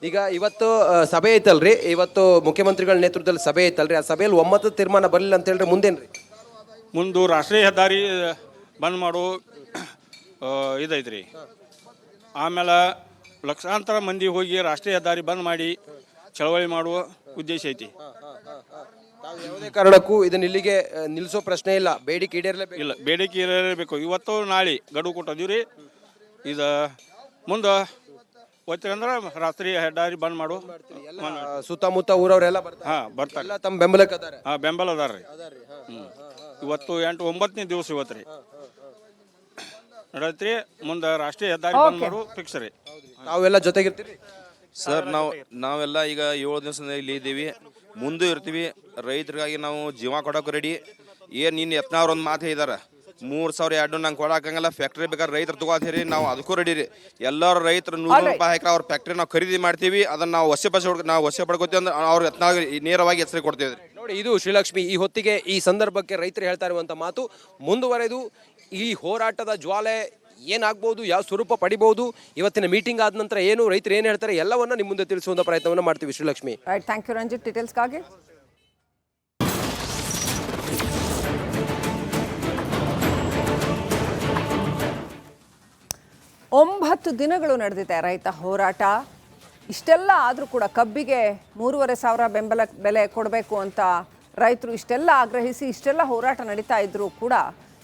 ಈಗ ಇವತ್ತು ಸಭೆ ಐತಲ್ರಿ, ಇವತ್ತು ಮುಖ್ಯಮಂತ್ರಿಗಳ ನೇತೃತ್ವದಲ್ಲಿ ಸಭೆ ಐತಲ್ರಿ, ಆ ಸಭೆಯಲ್ಲಿ ಒಮ್ಮತದ ತೀರ್ಮಾನ ಬರಲಿಲ್ಲ ಅಂತ ಹೇಳಿದ್ರೆ ಮುಂದೇನ್ರಿ? ಮುಂದು ರಾಷ್ಟ್ರೀಯ ಹೆದ್ದಾರಿ ಬಂದ್ ಮಾಡೋ ಇದೈತ್ರಿ. ಆಮೇಲೆ ಲಕ್ಷಾಂತರ ಮಂದಿ ಹೋಗಿ ರಾಷ್ಟ್ರೀಯ ಹೆದ್ದಾರಿ ಬಂದ್ ಮಾಡಿ ಚಳವಳಿ ಮಾಡುವ ಉದ್ದೇಶ ಐತಿ. ಯಾವುದೇ ಕಾರಣಕ್ಕೂ ಇದನ್ನ ಇಲ್ಲಿಗೆ ನಿಲ್ಲಿಸೋ ಪ್ರಶ್ನೆ ಇಲ್ಲ, ಬೇಡಿಕೆ ಈಡೇರಲೇಬೇಕು. ಇಲ್ಲ, ಬೇಡಿಕೆ ಇರಲೇಬೇಕು. ಇವತ್ತು ನಾಳೆ ಗಡುವು ಕೊಟ್ಟಿದ್ದೀವಿ. ಇದು ಮುಂದೆ ಹೋಗ್ತೀರಿ ಅಂದ್ರೆ ರಾಷ್ಟ್ರೀಯ ಹೆದ್ದಾರಿ ಬಂದ್ ಮಾಡು. ಸುತ್ತಮುತ್ತ ಊರವರೆಲ್ಲ ಬರ್ತಾರೆ. ಎಲ್ಲ ತಮ್ಮ ಬೆಂಬಲಕ್ಕೆ ಅದಾರೆ. ಬೆಂಬಲ ಅದಾರ್ರಿ. ಇವತ್ತು 8-9ನೇ ದಿವಸ ಇವತ್ತು ರೀ ನಡತ್ರಿ. ಮುಂದೆ ರಾಷ್ಟ್ರೀಯ ಹೆದ್ದಾರಿ ಬಂದ್ ಮಾಡು ಫಿಕ್ಸ್ ರೀ. ನಾವೆಲ್ಲ ಜೊತೆಗಿರ್ತೀರಿ ಸರ್. ನಾವೆಲ್ಲ ಈಗ 7 ದಿವಸದಿಂದ ಇಲ್ಲಿ ಇದ್ದೀವಿ, ಮುಂದೆ ಇರ್ತೀವಿ. ರೈತರಿಗಾಗಿ ನಾವು ಜೀವ ಕೊಡೋಕೆ ರೆಡಿ. ಏನು ನಿನ್ನ ಯತ್ನಾವ್ರು ಒಂದು ಮಾತು ಹೇಳಿದಾರೆ, 3,200 ನಂಗೆ ಕೊಡೋಕ್ಕಂಗಲ್ಲ, ಫ್ಯಾಕ್ಟ್ರಿ ಬೇಕಾದ್ರೆ ರೈತರು ತಗೋತೀರಿ, ನಾವು ಅದಕ್ಕೂ ರೆಡಿ ರೀ. ಎಲ್ಲರೂ ರೈತರು 100 ರೂಪಾಯಿ ಹಾಕಿ ಅವ್ರ ಫ್ಯಾಕ್ಟ್ರಿ ನಾವು ಖರೀದಿ ಮಾಡ್ತೀವಿ. ಅದನ್ನು ನಾವು ವಶ ಪಡ್ಕೋತೀವಿ ಅಂದ್ರೆ ಅವ್ರ ಯತ್ನಾವ್ ನೇರವಾಗಿ ಹೆಸರು ಕೊಡ್ತೀವಿ. ನೋಡಿ ಇದು ಶ್ರೀಲಕ್ಷ್ಮಿ ಈ ಹೊತ್ತಿಗೆ ಈ ಸಂದರ್ಭಕ್ಕೆ ರೈತರು ಹೇಳ್ತಾ ಇರುವಂಥ ಮಾತು. ಮುಂದುವರೆದು ಈ ಹೋರಾಟದ ಜ್ವಾಲೆ ಏನಾಗ್ಬೋದು, ಯಾವ ಸ್ವರೂಪ ಪಡಿಬಹುದು, ಇವತ್ತಿನ ಮೀಟಿಂಗ್ ಆದ ನಂತರ ಏನು ರೈತರು ಏನು ಹೇಳ್ತಾರೆ ಎಲ್ಲವನ್ನ ನಿಮ್ಮ ಮುಂದೆ ತಿಳಿಸುವಂಥ ಪ್ರಯತ್ನವನ್ನು ಮಾಡ್ತೀವಿ. ಶ್ರೀಲಕ್ಷ್ಮಿ, ಥ್ಯಾಂಕ್ ಯು ರಂಜಿತ್ ಡೀಟೇಲ್ಸ್ಗಾಗಿ. 9 ದಿನಗಳು ನಡೆದಿದೆ ರೈತ ಹೋರಾಟ. ಇಷ್ಟೆಲ್ಲ ಆದರೂ ಕೂಡ ಕಬ್ಬಿಗೆ 3,500 ಬೆಲೆ ಕೊಡಬೇಕು ಅಂತ ರೈತರು ಇಷ್ಟೆಲ್ಲ ಆಗ್ರಹಿಸಿ ಇಷ್ಟೆಲ್ಲ ಹೋರಾಟ ನಡೀತಾ ಇದ್ರೂ ಕೂಡ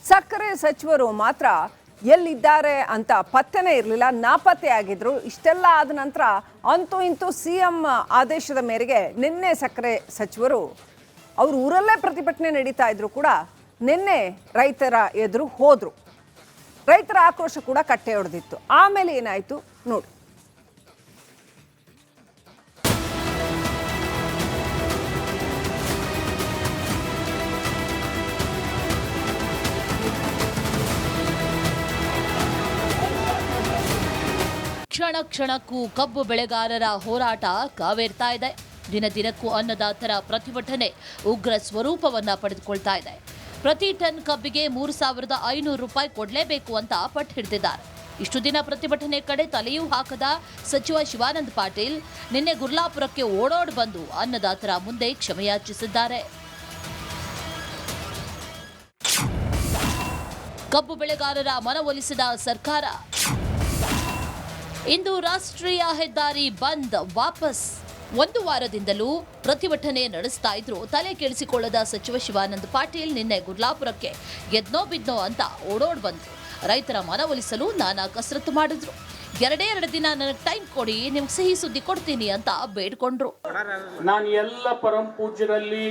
ಸಕ್ಕರೆ ಸಚಿವರು ಮಾತ್ರ ಎಲ್ಲಿದ್ದಾರೆ ಅಂತ ಪತ್ತೆನೇ ಇರಲಿಲ್ಲ, ನಾಪತ್ತೆ ಆಗಿದ್ರು. ಇಷ್ಟೆಲ್ಲ ಆದ ನಂತರ ಅಂತೂ ಇಂತೂ CM ಆದೇಶದ ಮೇರೆಗೆ ನಿನ್ನೆ ಸಕ್ಕರೆ ಸಚಿವರು ಅವ್ರ ಊರಲ್ಲೇ ಪ್ರತಿಭಟನೆ ನಡೀತಾ ಇದ್ರು ಕೂಡ ನಿನ್ನೆ ರೈತರ ಎದುರು ಹೋದ್ರು. ರೈತರ ಆಕ್ರೋಶ ಕೂಡ ಕಟ್ಟೆ ಹೊಡೆದಿತ್ತು. ಆಮೇಲೆ ಏನಾಯ್ತು ನೋಡಿ. ಕ್ಷಣ ಕ್ಷಣಕ್ಕೂ ಕಬ್ಬು ಬೆಳೆಗಾರರ ಹೋರಾಟ ಕಾವೇರ್ತಾ ಇದೆ. ದಿನ ದಿನಕ್ಕೂ ಅನ್ನದಾತರ ಪ್ರತಿಭಟನೆ ಉಗ್ರ ಸ್ವರೂಪವನ್ನ ಪಡೆದುಕೊಳ್ತಾ ಇದೆ. ಪ್ರತಿ ಟನ್ ಕಬ್ಬಿಗೆ 3,500 ರೂಪಾಯಿ ಕೊಡಲೇಬೇಕು ಅಂತ ಪಟ್ಟು ಹಿಡಿದಿದ್ದಾರೆ. ಇಷ್ಟು ದಿನ ಪ್ರತಿಭಟನೆ ಕಡೆ ತಲೆಯೂ ಹಾಕದ ಸಚಿವ ಶಿವಾನಂದ ಪಾಟೀಲ್ ನಿನ್ನೆ ಗುರ್ಲಾಪುರಕ್ಕೆ ಓಡೋಡ್ ಬಂದು ಅನ್ನದಾತರ ಮುಂದೆ ಕ್ಷಮೆಯಾಚಿಸಿದ್ದಾರೆ. ಕಬ್ಬು ಬೆಳೆಗಾರರ ಮನವೊಲಿಸಿದ ಸರ್ಕಾರ. ಇಂದು ರಾಷ್ಟ್ರೀಯ ಹೆದ್ದಾರಿ ಬಂದ್ ವಾಪಸ್. ಒಂದು ವಾರದಿಂದಲೂ ಪ್ರತಿಭಟನೆ ನಡೆಸ್ತಾ ಇದ್ರು ತಲೆ ಕೆಡಿಸಿಕೊಳ್ಳದ ಸಚಿವ ಶಿವಾನಂದ ಪಾಟೀಲ್ ನಿನ್ನೆ ಗುರ್ಲಾಪುರಕ್ಕೆ ಎದ್ನೋ ಬಿದ್ನೋ ಅಂತ ಓಡೋಡ್ ಬಂದ್ರು. ರೈತರ ಮನವೊಲಿಸಲು ನಾನಾ ಕಸರತ್ತು ಮಾಡಿದ್ರು. 2 ದಿನ ನನಗೆ ಟೈಮ್ ಕೊಡಿ, ನಿಮ್ಗೆ ಸಿಹಿ ಸುದ್ದಿ ಕೊಡ್ತೀನಿ ಅಂತ ಬೇಡ್ಕೊಂಡ್ರು. ನಾನು ಎಲ್ಲ ಪರಂ ಪೂಜ್ಯರಲ್ಲಿ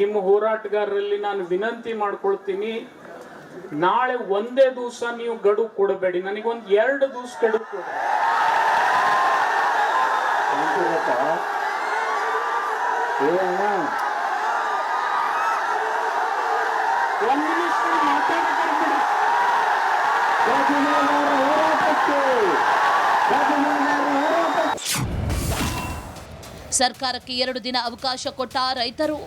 ನಿಮ್ಮ ಹೋರಾಟಗಾರರಲ್ಲಿ ನಾನು ವಿನಂತಿ ಮಾಡ್ಕೊಳ್ತೀನಿ, ನಾಳೆ ಒಂದೇ ದಿವಸ ನೀವು ಗಡುವು ಕೊಡಬೇಡಿ, ನನಗೊಂದು 2 ದಿವಸ ಗಡುವು ಕೊಡಿ. ಸರ್ಕಾರಕ್ಕೆ 2 ದಿನ ಅವಕಾಶ ಕೊಟ್ಟ ರೈತರು.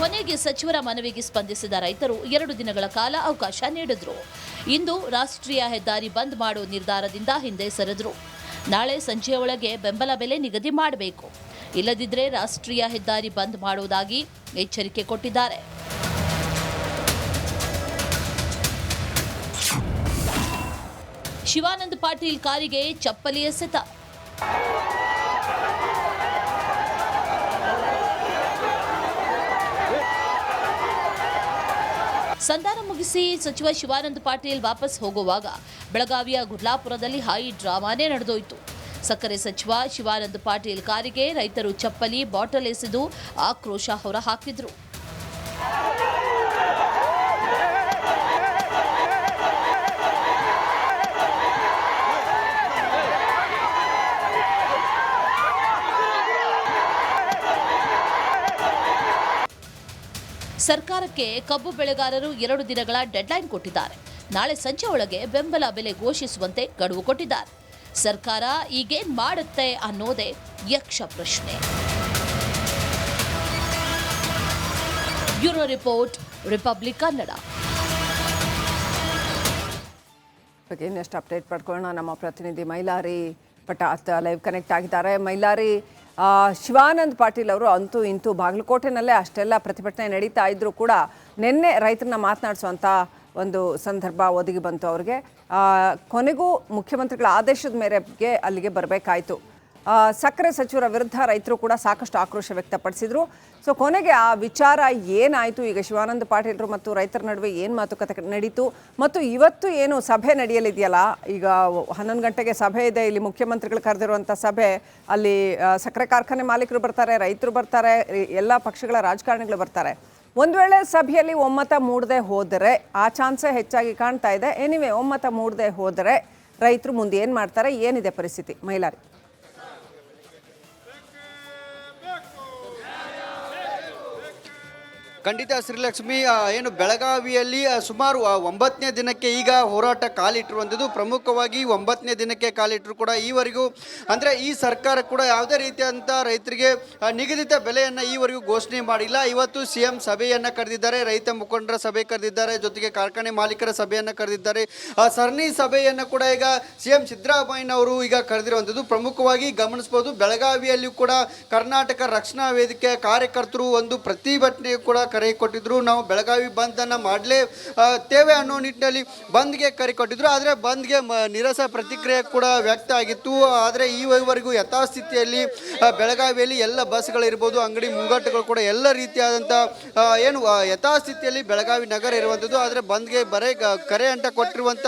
ಕೊನೆಗೆ ಸಚಿವರ ಮನವಿಗೆ ಸ್ಪಂದಿಸಿದ ರೈತರು 2 ದಿನಗಳ ಕಾಲ ಅವಕಾಶ ನೀಡಿದ್ರು. ಇಂದು ರಾಷ್ಟ್ರೀಯ ಹೆದ್ದಾರಿ ಬಂದ್ ಮಾಡೋ ನಿರ್ಧಾರದಿಂದ ಹಿಂದೆ ಸರಿದ್ರು. ನಾಳೆ ಸಂಜೆಯ ಒಳಗೆ ಬೆಂಬಲ ಬೆಲೆ ನಿಗದಿ ಮಾಡಬೇಕು, ಇಲ್ಲದಿದ್ದರೆ ರಾಷ್ಟ್ರೀಯ ಹೆದ್ದಾರಿ ಬಂದ್ ಮಾಡುವುದಾಗಿ ಎಚ್ಚರಿಕೆ ಕೊಟ್ಟಿದ್ದಾರೆ. ಶಿವಾನಂದ ಪಾಟೀಲ್ ಕಾರಿಗೆ ಚಪ್ಪಲಿ ಎಸೆತ. ಸಂಧಾನ ಮುಗಿಸಿ ಸಚಿವ ಶಿವಾನಂದ ಪಾಟೀಲ್ ವಾಪಸ್ ಹೋಗುವಾಗ ಬೆಳಗಾವಿಯ ಗುರ್ಲಾಪುರದಲ್ಲಿ ಹೈ ಡ್ರಾಮಾನೇ ನಡೆದೋಯ್ತು. ಸಕ್ಕರೆ ಸಚಿವ ಶಿವಾನಂದ ಪಾಟೀಲ್ ಕಾರಿಗೆ ರೈತರು ಚಪ್ಪಲಿ ಬಾಟಲ್ ಎಸೆದು ಆಕ್ರೋಶ ಹೊರಹಾಕಿದ್ರು. ಸರ್ಕಾರಕ್ಕೆ ಕಬ್ಬು ಬೆಳೆಗಾರರು 2 ದಿನಗಳ ಡೆಡ್ಲೈನ್ ಕೊಟ್ಟಿದ್ದಾರೆ. ನಾಳೆ ಸಂಜೆ ಒಳಗೆ ಬೆಂಬಲ ಬೆಲೆ ಘೋಷಿಸುವಂತೆ ಗಡುವು ಕೊಟ್ಟಿದ್ದಾರೆ. ಸರ್ಕಾರ ಈಗೇನ್ ಮಾಡುತ್ತೆ ಅನ್ನೋದೇ ಯಕ್ಷ ಪ್ರಶ್ನೆ. Bureau report, republic Kannada. ಇನ್ನಷ್ಟು ಅಪ್ಡೇಟ್ ಪಡ್ಕೊಳ್ಳೋಣ. ನಮ್ಮ ಪ್ರತಿನಿಧಿ ಮೈಲಾರಿ ಪಟಾತ್ ಲೈವ್ ಕನೆಕ್ಟ್ ಆಗಿದ್ದಾರೆ. ಮೈಲಾರಿ, ಶಿವಾನಂದ ಪಾಟೀಲ್ ಅವರು ಅಂತೂ ಇಂತೂ ಬಾಗಲಕೋಟೆನಲ್ಲೇ ಅಷ್ಟೆಲ್ಲ ಪ್ರತಿಭಟನೆ ನಡೀತಾ ಇದ್ರು ಕೂಡ ನಿನ್ನೆ ರೈತರನ್ನ ಮಾತನಾಡಿಸುವಂಥ ಒಂದು ಸಂದರ್ಭ ಒದಗಿ ಬಂತು ಅವ್ರಿಗೆ. ಕೊನೆಗೂ ಮುಖ್ಯಮಂತ್ರಿಗಳ ಆದೇಶದ ಮೇರೆಗೆ ಅಲ್ಲಿಗೆ ಬರಬೇಕಾಯಿತು. ಸಕ್ಕರೆ ಸಚಿವರ ವಿರುದ್ಧ ರೈತರು ಕೂಡ ಸಾಕಷ್ಟು ಆಕ್ರೋಶ ವ್ಯಕ್ತಪಡಿಸಿದ್ರು. ಸೊ ಕೊನೆಗೆ ಆ ವಿಚಾರ ಏನಾಯಿತು, ಈಗ ಶಿವಾನಂದ ಪಾಟೀಲರು ಮತ್ತು ರೈತರ ನಡುವೆ ಏನು ಮಾತುಕತೆ ನಡೀತು, ಮತ್ತು ಇವತ್ತು ಏನು ಸಭೆ ನಡೆಯಲಿದೆಯಲ್ಲ, ಈಗ 11 ಗಂಟೆಗೆ ಸಭೆ ಇದೆ, ಇಲ್ಲಿ ಮುಖ್ಯಮಂತ್ರಿಗಳು ಕರೆದಿರುವಂಥ ಸಭೆ, ಅಲ್ಲಿ ಸಕ್ಕರೆ ಕಾರ್ಖಾನೆ ಮಾಲೀಕರು ಬರ್ತಾರೆ, ರೈತರು ಬರ್ತಾರೆ, ಎಲ್ಲ ಪಕ್ಷಗಳ ರಾಜಕಾರಣಿಗಳು ಬರ್ತಾರೆ. ಒಂದು ವೇಳೆ ಸಭೆಯಲ್ಲಿ ಒಮ್ಮತ ಮೂಡದೆ ಹೋದರೆ, ಆ ಚಾನ್ಸೇ ಹೆಚ್ಚಾಗಿ ಕಾಣ್ತಾ ಇದೆ. ಎನಿವೆ, ಒಮ್ಮತ ಮೂಡದೆ ಹೋದರೆ ರೈತರು ಮುಂದೆ ಏನು ಮಾಡ್ತಾರೆ, ಏನಿದೆ ಪರಿಸ್ಥಿತಿ ಮೈಲಾರಿ? ಖಂಡಿತ ಶ್ರೀಲಕ್ಷ್ಮಿ, ಏನು ಬೆಳಗಾವಿಯಲ್ಲಿ ಸುಮಾರು 9ನೇ ದಿನಕ್ಕೆ ಈಗ ಹೋರಾಟ ಕಾಲಿಟ್ಟಿರುವಂಥದ್ದು. ಪ್ರಮುಖವಾಗಿ 9ನೇ ದಿನಕ್ಕೆ ಕಾಲಿಟ್ಟರು ಕೂಡ ಈವರೆಗೂ ಅಂದರೆ ಈ ಸರ್ಕಾರ ಕೂಡ ಯಾವುದೇ ರೀತಿಯಾದಂಥ ರೈತರಿಗೆ ನಿಗದಿತ ಬೆಲೆಯನ್ನು ಈವರೆಗೂ ಘೋಷಣೆ ಮಾಡಿಲ್ಲ. ಇವತ್ತು CM ಸಭೆಯನ್ನು ಕರೆದಿದ್ದಾರೆ, ರೈತ ಮುಖಂಡರ ಸಭೆ ಕರೆದಿದ್ದಾರೆ, ಜೊತೆಗೆ ಕಾರ್ಖಾನೆ ಮಾಲೀಕರ ಸಭೆಯನ್ನು ಕರೆದಿದ್ದಾರೆ. ಸರಣಿ ಸಭೆಯನ್ನು ಕೂಡ ಈಗ CM ಸಿದ್ದರಾಮಯ್ಯನವರು ಈಗ ಕರೆದಿರುವಂಥದ್ದು. ಪ್ರಮುಖವಾಗಿ ಗಮನಿಸಬಹುದು, ಬೆಳಗಾವಿಯಲ್ಲಿ ಕೂಡ ಕರ್ನಾಟಕ ರಕ್ಷಣಾ ವೇದಿಕೆ ಕಾರ್ಯಕರ್ತರು ಒಂದು ಪ್ರತಿಭಟನೆ ಕೂಡ ಕರೆ ಕೊಟ್ಟಿದ್ರು. ನಾವು ಬೆಳಗಾವಿ ಬಂದನ್ನು ಮಾಡಲೇ ತೇವೆ ಅನ್ನೋ ನಿಟ್ಟಿನಲ್ಲಿ ಬಂದ್ಗೆ ಕರೆ ಕೊಟ್ಟಿದ್ರು. ಆದರೆ ಬಂದ್ಗೆ ನಿರಸ ಪ್ರತಿಕ್ರಿಯೆ ಕೂಡ ವ್ಯಕ್ತ ಆಗಿತ್ತು. ಆದರೆ ಈವರೆಗೂ ಯಥಾಸ್ಥಿತಿಯಲ್ಲಿ ಬೆಳಗಾವಿಯಲ್ಲಿ ಎಲ್ಲ ಬಸ್ಗಳಿರ್ಬೋದು, ಅಂಗಡಿ ಮುಂಗಟ್ಟುಗಳು ಕೂಡ ಎಲ್ಲ ರೀತಿಯಾದಂಥ ಏನು ಯಥಾಸ್ಥಿತಿಯಲ್ಲಿ ಬೆಳಗಾವಿ ನಗರ ಇರುವಂಥದ್ದು. ಆದರೆ ಬಂದ್ಗೆ ಬರೇ ಕರೆ ಅಂತ ಕೊಟ್ಟಿರುವಂಥ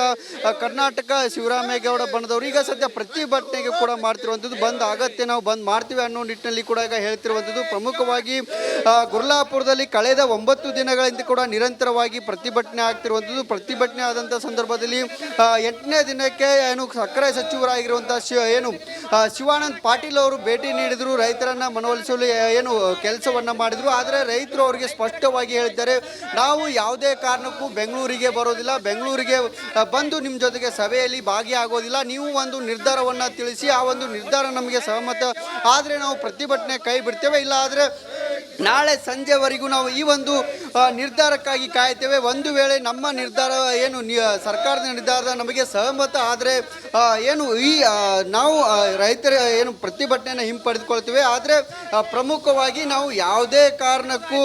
ಕರ್ನಾಟಕ ಶಿವರಾಮೇಗೌಡ ಬಣದವರು ಈಗ ಸದ್ಯ ಪ್ರತಿಭಟನೆಗೆ ಕೂಡ ಮಾಡ್ತಿರುವಂಥದ್ದು. ಬಂದ್ ಆಗತ್ತೆ, ನಾವು ಬಂದ್ ಮಾಡ್ತೀವಿ ಅನ್ನೋ ನಿಟ್ಟಿನಲ್ಲಿ ಕೂಡ ಈಗ ಹೇಳ್ತಿರುವಂಥದ್ದು. ಪ್ರಮುಖವಾಗಿ ಗುರ್ಲಾಪುರದಲ್ಲಿ ಕಳೆದ 9 ದಿನಗಳಿಂದ ಕೂಡ ನಿರಂತರವಾಗಿ ಪ್ರತಿಭಟನೆ ಆಗ್ತಿರುವಂಥದ್ದು. ಪ್ರತಿಭಟನೆ ಆದಂಥ ಸಂದರ್ಭದಲ್ಲಿ 8ನೇ ದಿನಕ್ಕೆ ಏನು ಸಕ್ಕರೆ ಸಚಿವರಾಗಿರುವಂಥ ಶಿವಾನಂದ ಪಾಟೀಲ್ ಅವರು ಭೇಟಿ ನೀಡಿದರು. ರೈತರನ್ನು ಮನವೊಲಿಸಲು ಏನು ಕೆಲಸವನ್ನು ಮಾಡಿದರು. ಆದರೆ ರೈತರು ಅವರಿಗೆ ಸ್ಪಷ್ಟವಾಗಿ ಹೇಳಿದ್ದಾರೆ, ನಾವು ಯಾವುದೇ ಕಾರಣಕ್ಕೂ ಬೆಂಗಳೂರಿಗೆ ಬರೋದಿಲ್ಲ, ಬೆಂಗಳೂರಿಗೆ ಬಂದು ನಿಮ್ಮ ಜೊತೆಗೆ ಸಭೆಯಲ್ಲಿ ಭಾಗಿಯಾಗೋದಿಲ್ಲ. ನೀವು ಒಂದು ನಿರ್ಧಾರವನ್ನು ತಿಳಿಸಿ, ಆ ಒಂದು ನಿರ್ಧಾರ ನಮಗೆ ಸಹಮತ ಆದರೆ ನಾವು ಪ್ರತಿಭಟನೆ ಕೈ ಬಿಡ್ತೇವೆ, ಇಲ್ಲ ಆದರೆ ನಾಳೆ ಸಂಜೆವರೆಗೂ ನಾವು ಈ ಒಂದು ನಿರ್ಧಾರಕ್ಕಾಗಿ ಕಾಯ್ತೇವೆ. ಒಂದು ವೇಳೆ ನಮ್ಮ ನಿರ್ಧಾರ ಏನು ಸರ್ಕಾರದ ನಿರ್ಧಾರ ನಮಗೆ ಸಹಮತ ಆದರೆ ಏನು ನಾವು ರೈತರ ಏನು ಪ್ರತಿಭಟನೆಯನ್ನು ಹಿಂಪಡೆದುಕೊಳ್ತೇವೆ. ಆದರೆ ಪ್ರಮುಖವಾಗಿ ನಾವು ಯಾವುದೇ ಕಾರಣಕ್ಕೂ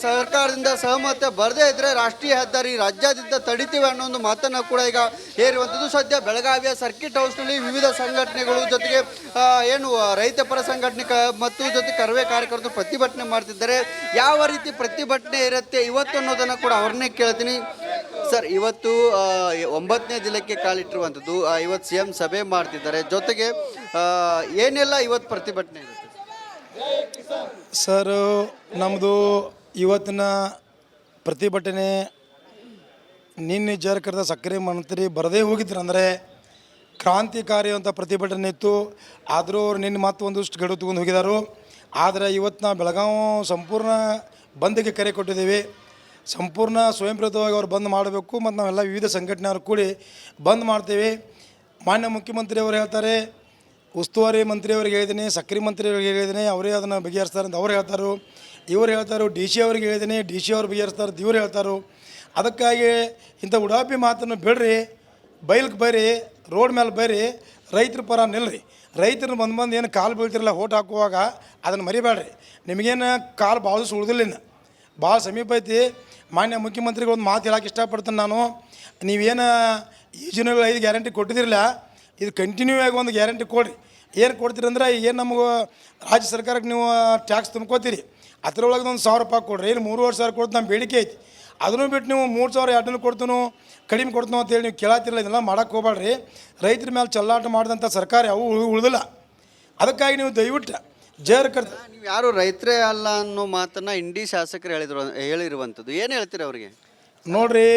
ಸರ್ಕಾರದಿಂದ ಸಹಮತ ಬರದೇ ಇದ್ದರೆ ರಾಷ್ಟ್ರೀಯ ಹೆದ್ದಾರಿ ರಾಜ್ಯಾದ್ಯಂತ ತಡಿತೇವೆ ಅನ್ನೋ ಒಂದು ಮಾತನ್ನು ಕೂಡ ಈಗ ಹೇರುವಂಥದ್ದು. ಸದ್ಯ ಬೆಳಗಾವಿಯ ಸರ್ಕಿಟ್ ಹೌಸ್ನಲ್ಲಿ ವಿವಿಧ ಸಂಘಟನೆಗಳು ಜೊತೆಗೆ ಏನು ರೈತ ಪರ ಸಂಘಟನೆ ಮತ್ತು ಜೊತೆ ಕರವೇ ಕಾರ್ಯಕರ್ತರು ಪ್ರತಿಭಟನೆ ಮಾಡ್ತಿದ್ದಾರೆ. ಯಾವ ರೀತಿ ಪ್ರತಿಭಟನೆ ಇರುತ್ತೆ ಇವತ್ತು ಅನ್ನೋದನ್ನು ಕೂಡ ಅವ್ರನ್ನೇ ಕೇಳ್ತೀನಿ. ಸರ್, ಇವತ್ತು 9ನೇ ದಿನಕ್ಕೆ ಕಾಲಿಟ್ಟಿರುವಂಥದ್ದು, ಇವತ್ತು CM ಸಭೆ ಮಾಡ್ತಿದ್ದಾರೆ, ಜೊತೆಗೆ ಏನೆಲ್ಲ ಇವತ್ತು ಪ್ರತಿಭಟನೆ ಇರುತ್ತೆ? ಸರ್, ನಮ್ಮದು ಇವತ್ತಿನ ಪ್ರತಿಭಟನೆ ನಿನ್ನೆ ಜಾರಕರದ ಸಕ್ಕರೆ ಮಂತ್ರಿ ಬರದೇ ಹೋಗಿದ್ರು, ಅಂದರೆ ಕ್ರಾಂತಿಕಾರಿ ಅಂತ ಪ್ರತಿಭಟನೆ ಇತ್ತು. ಆದರೂ ಅವ್ರು ನಿನ್ನೆ ಮತ್ತೆ ಒಂದಷ್ಟು ಗಡುವು ತಗೊಂಡು ಹೋಗಿದ್ದಾರೆ. ಆದರೆ ಇವತ್ತು ನಾವು ಬೆಳಗಾವಿ ಸಂಪೂರ್ಣ ಬಂದ್ಗೆ ಕರೆ ಕೊಟ್ಟಿದ್ದೀವಿ. ಸಂಪೂರ್ಣ ಸ್ವಯಂ ಪ್ರೇರಿತವಾಗಿ ಅವ್ರು ಬಂದ್ ಮಾಡಬೇಕು ಮತ್ತು ನಾವೆಲ್ಲ ವಿವಿಧ ಸಂಘಟನೆಯವರು ಕೂಡಿ ಬಂದ್ ಮಾಡ್ತೀವಿ. ಮಾನ್ಯ ಮುಖ್ಯಮಂತ್ರಿಯವರು ಹೇಳ್ತಾರೆ, ಉಸ್ತುವಾರಿ ಮಂತ್ರಿಯವ್ರಿಗೆ ಹೇಳಿದ್ದೀನಿ, ಸಕ್ಕರೆ ಮಂತ್ರಿಯವ್ರಿಗೆ ಹೇಳಿದ್ದೀನಿ, ಅವರೇ ಅದನ್ನು ಬಗೆಹರಿಸ್ತಾರೆ ಅಂತ ಅವ್ರು ಹೇಳ್ತಾರೆ. ಇವ್ರು ಹೇಳ್ತಾರೆ, DC ಅವ್ರಿಗೆ ಹೇಳಿದ್ದೀನಿ, DC ಅವ್ರು ಬಗೆಹರಿಸ್ತಾರೆ ಅಂತ ಇವ್ರು ಹೇಳ್ತಾರೆ. ಅದಕ್ಕಾಗಿ ಇಂಥ ಉಡಾಪಿ ಮಾತನ್ನು ಬಿಡ್ರಿ, ಬೈಲ್ಗೆ ಬರ್ರಿ, ರೋಡ್ ಮೇಲೆ ಬರ್ರಿ, ರೈತರ ಪರ ನಿಲ್ರಿ. ರೈತರು ಬಂದು ಏನು ಕಾಲು ಬೀಳ್ತಿರಲ್ಲ ಓಟ್ ಹಾಕುವಾಗ ಅದನ್ನು ಮರಿಬೇಡ್ರಿ. ನಿಮಗೇನು ಕಾಲು ಭಾಳ ಉಳಿದಿಲ್ಲ, ಇನ್ನು ಭಾಳ ಸಮೀಪ ಐತಿ. ಮಾನ್ಯ ಮುಖ್ಯಮಂತ್ರಿಗಳು ಒಂದು ಮಾತು ಹೇಳಕ್ಕೆ ಇಷ್ಟಪಡ್ತೀನಿ ನಾನು. ನೀವೇನು ಯೋಜನೆಗಳು 5 ಗ್ಯಾರಂಟಿ ಕೊಟ್ಟಿದ್ದಿರಲ್ಲ, ಇದು ಕಂಟಿನ್ಯೂ ಆಗಿ ಒಂದು ಗ್ಯಾರಂಟಿ ಕೊಡಿರಿ. ಏನು ಕೊಡ್ತೀರಿ ಅಂದ್ರೆ, ಏನು ನಮಗೆ ರಾಜ್ಯ ಸರ್ಕಾರಕ್ಕೆ ನೀವು ಟ್ಯಾಕ್ಸ್ ತುಂಬ್ಕೋತೀರಿ, ಅದರೊಳಗೆ ಒಂದು 1000 ರೂಪಾಯಿ ಕೊಡ್ರಿ. ಏನು 3,500 ಕೊಡ್ತು ನಮ್ಮ ಬೇಡಿಕೆ ಐತಿ. ಅದನ್ನು ಬಿಟ್ಟು ನೀವು 3,200 ಕೊಡ್ತೀನೋ ಕಡಿಮೆ ಕೊಡ್ತೀನೋ ಅಂತೇಳಿ ನೀವು ಕೇಳತ್ತಿರಲ್ಲ. ಇದೆಲ್ಲ ಮಾಡೋಕ್ಕೆ ಹೋಗ್ಬೇಡ್ರಿ. ರೈತರ ಮೇಲೆ ಚಲ್ಲಾಟ ಮಾಡಿದಂಥ ಸರ್ಕಾರ ಯಾವ ಉಳಿದಿಲ್ಲ. ಅದಕ್ಕಾಗಿ ನೀವು ದಯವಿಟ್ಟು ಜಾರಕರ್ತ ನೀವು ಯಾರು ರೈತರೇ ಅಲ್ಲ ಅನ್ನೋ ಮಾತನ್ನು ಇಂಡಿ ಶಾಸಕರು ಹೇಳಿರುವಂಥದ್ದು, ಏನು ಹೇಳ್ತೀರಿ ಅವರಿಗೆ? ನೋಡ್ರಿ,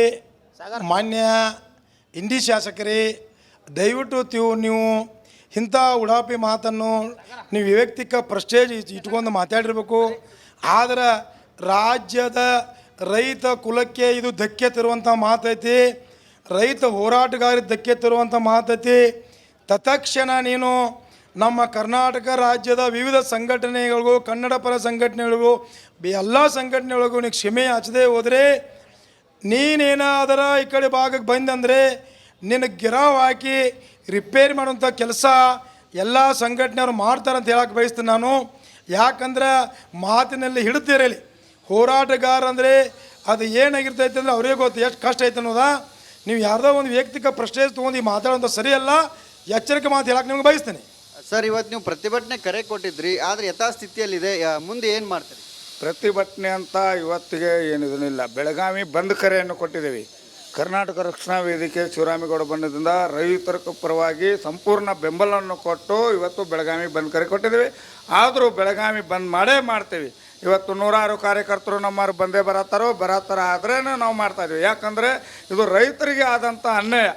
ಮಾನ್ಯ ಇಂಡಿ ಶಾಸಕರೇ, ದಯವಿಟ್ಟು ನೀವು ಇಂಥ ಉಡಾಪಿ ಮಾತನ್ನು ನೀವು ವೈಯಕ್ತಿಕ ಪ್ರೆಸ್ಟೇಜ್ ಇಟ್ಕೊಂಡು ಮಾತಾಡಿರ್ಬೇಕು. ಆದರೆ ರಾಜ್ಯದ ರೈತ ಕುಲಕ್ಕೆ ಇದು ಧಕ್ಕೆ ತರುವಂಥ ಮಾತೈತಿ, ರೈತ ಹೋರಾಟಗಾರರಿಗೆ ಧಕ್ಕೆ ತರುವಂಥ ಮಾತೈತಿ. ತತ್ಕ್ಷಣ ನೀನು ನಮ್ಮ ಕರ್ನಾಟಕ ರಾಜ್ಯದ ವಿವಿಧ ಸಂಘಟನೆಗಳಿಗೂ, ಕನ್ನಡ ಪರ ಸಂಘಟನೆಗಳಿಗೂ, ಎಲ್ಲ ಸಂಘಟನೆಗಳಿಗೂ ನೀವು ಕ್ಷಮೆ ಹಚ್ಚದೆ ಹೋದರೆ, ನೀನೇನಾದರ ಈ ಕಡೆ ಭಾಗಕ್ಕೆ ಬಂದಂದರೆ ನಿನ್ನ ಗಿರಾವ್ ಹಾಕಿ ರಿಪೇರಿ ಮಾಡುವಂಥ ಕೆಲಸ ಎಲ್ಲ ಸಂಘಟನೆಯವರು ಮಾಡ್ತಾರಂತ ಹೇಳಕ್ಕೆ ಬಯಸ್ತೀನಿ ನಾನು. ಯಾಕಂದ್ರೆ ಮಾತಿನಲ್ಲಿ ಹಿಡಿತಿರಲಿ. ಹೋರಾಟಗಾರ ಅಂದರೆ ಅದು ಏನಾಗಿರ್ತೈತೆ ಅಂದರೆ ಅವರೇ ಗೊತ್ತು ಎಷ್ಟು ಕಷ್ಟ ಐತೆ ಅನ್ನೋದ. ನೀವು ಯಾರ್ದೋ ಒಂದು ವೈಯಕ್ತಿಕ ಪ್ರೆಸ್ಟೇಜ್ ತೊಗೊಂಡು ಮಾತಾಡೋಂಥ ಸರಿಯಲ್ಲ. ಎಚ್ಚರಿಕೆ ಮಾತು ಹೇಳಕ್ಕೆ ನಿಮ್ಗೆ ಬಯಸ್ತೀನಿ. ಸರ್, ಇವತ್ತು ನೀವು ಪ್ರತಿಭಟನೆ ಕರೆ ಕೊಟ್ಟಿದ್ರಿ, ಆದರೆ ಯಥಾಸ್ಥಿತಿಯಲ್ಲಿದೆ, ಮುಂದೆ ಏನು ಮಾಡ್ತೀರಿ? ಪ್ರತಿಭಟನೆ ಅಂತ ಇವತ್ತಿಗೆ ಏನಿದನಿಲ್ಲ. ಬೆಳಗಾವಿ ಬಂದ್ ಕರೆಯನ್ನು ಕೊಟ್ಟಿದ್ದೀವಿ. ಕರ್ನಾಟಕ ರಕ್ಷಣಾ ವೇದಿಕೆ ಶಿವರಾಮೇಗೌಡ ಬಣ್ಣದಿಂದ ರೈತರ ಪರವಾಗಿ ಸಂಪೂರ್ಣ ಬೆಂಬಲವನ್ನು ಕೊಟ್ಟು ಇವತ್ತು ಬೆಳಗಾವಿ ಬಂದ್ ಕರೆ ಕೊಟ್ಟಿದ್ದೀವಿ. ಆದರೂ ಬೆಳಗಾವಿ ಬಂದ್ ಮಾಡೇ ಮಾಡ್ತೀವಿ. ಇವತ್ತು 100 ಕಾರ್ಯಕರ್ತರು ನಮ್ಮವ್ರು ಬಂದೇ ಬರತ್ತಾರ ಆದ್ರೇ ನಾವು ಮಾಡ್ತಾಯಿದ್ದೀವಿ. ಯಾಕಂದರೆ ಇದು ರೈತರಿಗೆ ಆದಂಥ ಅನ್ಯಾಯ.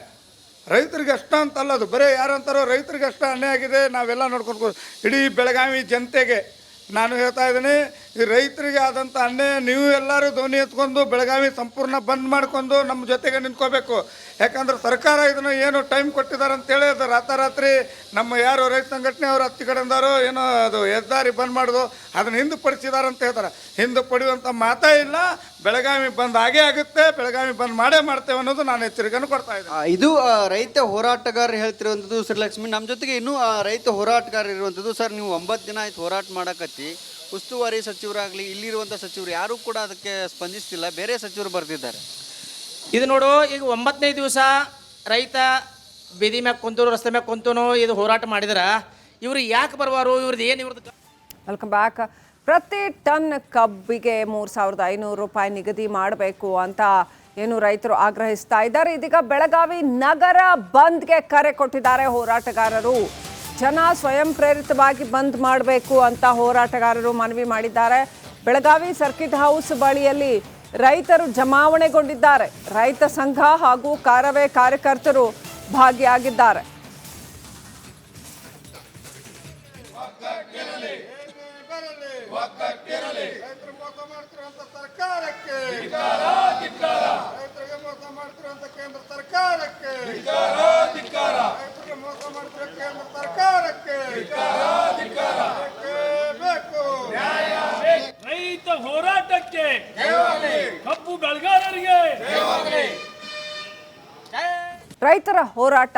ರೈತರಿಗೆ ಅಷ್ಟ ಅಂತಲ್ಲ, ಅದು ಬರೀ ಯಾರಂತಾರೋ ರೈತರಿಗೆ ಅಷ್ಟ ಅನ್ಯಾಯ ಆಗಿದೆ. ನಾವೆಲ್ಲ ನೋಡ್ಕೊಂಡು ಇಡೀ ಬೆಳಗಾವಿ ಜನತೆಗೆ ನಾನು ಹೇಳ್ತಾ ಇದ್ದೀನಿ, ಈ ರೈತರಿಗೆ ಆದಂಥ ಅನ್ಯಾಯ ನೀವು ಎಲ್ಲರೂ ಧ್ವನಿ ಎತ್ಕೊಂಡು ಬೆಳಗಾವಿ ಸಂಪೂರ್ಣ ಬಂದ್ ಮಾಡ್ಕೊಂಡು ನಮ್ಮ ಜೊತೆಗೆ ನಿಂತ್ಕೋಬೇಕು. ಯಾಕಂದ್ರೆ ಸರ್ಕಾರ ಇದನ್ನು ಏನು ಟೈಮ್ ಕೊಟ್ಟಿದ್ದಾರೆ ಅಂತೇಳಿ ಅದು ರಾತ್ರಿ ನಮ್ಮ ಯಾರು ರೈತ ಸಂಘಟನೆಯವರು ಹತ್ತಿ ಕಡೆಯಿಂದಾರೋ ಏನೋ ಅದು ಹೆದ್ದಾರಿ ಬಂದ್ ಮಾಡೋದು ಅದನ್ನು ಹಿಂದೆ ಪಡಿಸಿದ್ದಾರೆ ಅಂತ ಹೇಳ್ತಾರೆ. ಹಿಂದೆ ಪಡೆಯುವಂಥ ಮಾತೇ ಇಲ್ಲ. ಬೆಳಗಾವಿ ಬಂದ್ ಆಗೇ ಆಗುತ್ತೆ, ಬೆಳಗಾವಿ ಬಂದ್ ಮಾಡೇ ಮಾಡ್ತೇವೆ ಅನ್ನೋದು ನಾನು ಎಚ್ಚರಿಕೆಯನ್ನು ಕೊಡ್ತಾ ಇದ್ದೀನಿ. ಇದು ರೈತ ಹೋರಾಟಗಾರರು ಹೇಳ್ತಿರುವಂಥದ್ದು. ಶ್ರೀಲಕ್ಷ್ಮಿ, ನಮ್ಮ ಜೊತೆಗೆ ಇನ್ನೂ ರೈತ ಹೋರಾಟಗಾರ ಇರುವಂಥದ್ದು. ಸರ್, ನೀವು 9 ದಿನ ಆಯ್ತು ಹೋರಾಟ ಮಾಡಕತ್ತಿ, ಉಸ್ತುವಾರಿ ಸಚಿವರಾಗಲಿ ಇಲ್ಲಿರುವಂಥ ಸಚಿವರು ಯಾರೂ ಕೂಡ ಅದಕ್ಕೆ ಸ್ಪಂದಿಸ್ತಿಲ್ಲ, ಬೇರೆ ಸಚಿವರು ಬರ್ತಿದ್ದಾರೆ. ಇದು ನೋಡು, ಈಗ 9ನೇ ದಿವಸ ರೈತ ಬೀದಿ ಮ್ಯಾಗ ಕುಂತರು, ರಸ್ತೆ ಮ್ಯಾಗ ಕುಂತನು ಇದು ಹೋರಾಟ ಮಾಡಿದ್ರೆ ಇವ್ರು ಯಾಕೆ ಬರ್ವಾರು? ಇವ್ರದ್ದು ಏನು ಇವ್ರದ್ದು? Welcome back. ಪ್ರತಿ ಟನ್ ಕಬ್ಬಿಗೆ 3,500 ರೂಪಾಯಿ ನಿಗದಿ ಮಾಡಬೇಕು ಅಂತ ಏನು ರೈತರು ಆಗ್ರಹಿಸ್ತಾ ಇದ್ದಾರೆ. ಇದೀಗ ಬೆಳಗಾವಿ ನಗರ ಬಂದ್ಗೆ ಕರೆ ಕೊಟ್ಟಿದ್ದಾರೆ ಹೋರಾಟಗಾರರು. ಜನ ಸ್ವಯಂ ಪ್ರೇರಿತವಾಗಿ ಬಂದ್ ಮಾಡಬೇಕು ಅಂತ ಹೋರಾಟಗಾರರು ಮನವಿ ಮಾಡಿದ್ದಾರೆ. ಬೆಳಗಾವಿ ಸರ್ಕಿಟ್ ಹೌಸ್ ಬಳಿಯಲ್ಲಿ ರೈತರು ಜಮಾವಣೆಗೊಂಡಿದ್ದಾರೆ. ರೈತ ಸಂಘ ಹಾಗೂ ಕಾರವೇ ಕಾರ್ಯಕರ್ತರು ಭಾಗಿಯಾಗಿದ್ದಾರೆ. ರೈತ ಹೋರಾಟಕ್ಕೆ, ಕಬ್ಬು ಬೆಳೆಗಾರರಿಗೆ. ರೈತರ ಹೋರಾಟ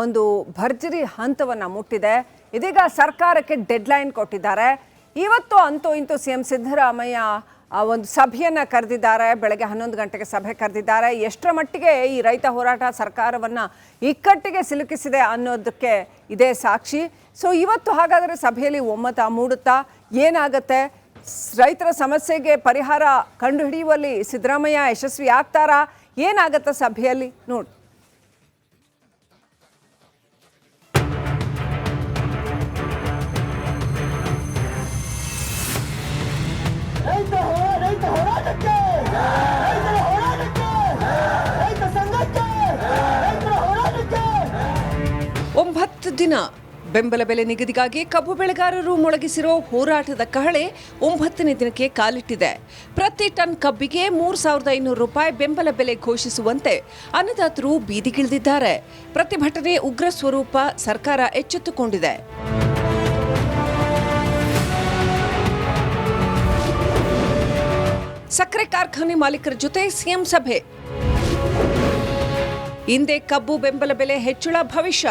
ಒಂದು ಭರ್ಜರಿ ಹಂತವನ್ನು ಮುಟ್ಟಿದೆ. ಇದೀಗ ಸರ್ಕಾರಕ್ಕೆ ಡೆಡ್ಲೈನ್ ಕೊಟ್ಟಿದ್ದಾರೆ. ಇವತ್ತು ಅಂತೂ ಇಂತೂ CM ಸಿದ್ದರಾಮಯ್ಯ ಒಂದು ಸಭೆಯನ್ನು ಕರೆದಿದ್ದಾರೆ. ಬೆಳಗ್ಗೆ 11 ಗಂಟೆಗೆ ಸಭೆ ಕರೆದಿದ್ದಾರೆ. ಎಷ್ಟರ ಮಟ್ಟಿಗೆ ಈ ರೈತ ಹೋರಾಟ ಸರ್ಕಾರವನ್ನು ಇಕ್ಕಟ್ಟಿಗೆ ಸಿಲುಕಿಸಿದೆ ಅನ್ನೋದಕ್ಕೆ ಇದೇ ಸಾಕ್ಷಿ. ಸೊ ಇವತ್ತು ಹಾಗಾದರೆ ಸಭೆಯಲ್ಲಿ ಒಮ್ಮತ ಮೂಡುತ್ತಾ? ಏನಾಗುತ್ತೆ? ರೈತರ ಸಮಸ್ಯೆಗೆ ಪರಿಹಾರ ಕಂಡುಹಿಡಿಯುವಲ್ಲಿ ಸಿದ್ದರಾಮಯ್ಯ ಯಶಸ್ವಿ ಆಗ್ತಾರಾ? ಏನಾಗುತ್ತೆ ಸಭೆಯಲ್ಲಿ ನೋಡಿ. ಹೋರಾಟಕ್ಕೆ, ರೈತರ ಹೋರಾಟಕ್ಕೆ, ರೈತ ಸಂಘಕ್ಕೆ, ರೈತರ ಹೋರಾಟಕ್ಕೆ. 9 ದಿನ ಬೆಂಬಲ ಬೆಲೆ ನಿಗದಿಗಾಗಿ ಕಬ್ಬು ಬೆಳೆಗಾರರು ಮೊಳಗಿಸಿರೋ ಹೋರಾಟದ ಕಹಳೆ 9ನೇ ದಿನಕ್ಕೆ ಕಾಲಿಟ್ಟಿದೆ. ಪ್ರತಿ ಟನ್ ಕಬ್ಬಿಗೆ 3,500 ರೂಪಾಯಿ ಬೆಂಬಲ ಬೆಲೆ ಘೋಷಿಸುವಂತೆ ಅನ್ನದಾತರು ಬೀದಿಗಿಳಿದಿದ್ದಾರೆ. ಪ್ರತಿಭಟನೆ ಉಗ್ರ ಸ್ವರೂಪ ಸರ್ಕಾರ ಎಚ್ಚೆತ್ತುಕೊಂಡಿದೆ. ಸಕ್ಕರೆ ಕಾರ್ಖಾನೆ ಮಾಲೀಕರ ಜೊತೆ CM ಸಭೆ. ಹಿಂದೆ ಕಬ್ಬು ಬೆಂಬಲ ಬೆಲೆ ಹೆಚ್ಚಳ ಭವಿಷ್ಯ.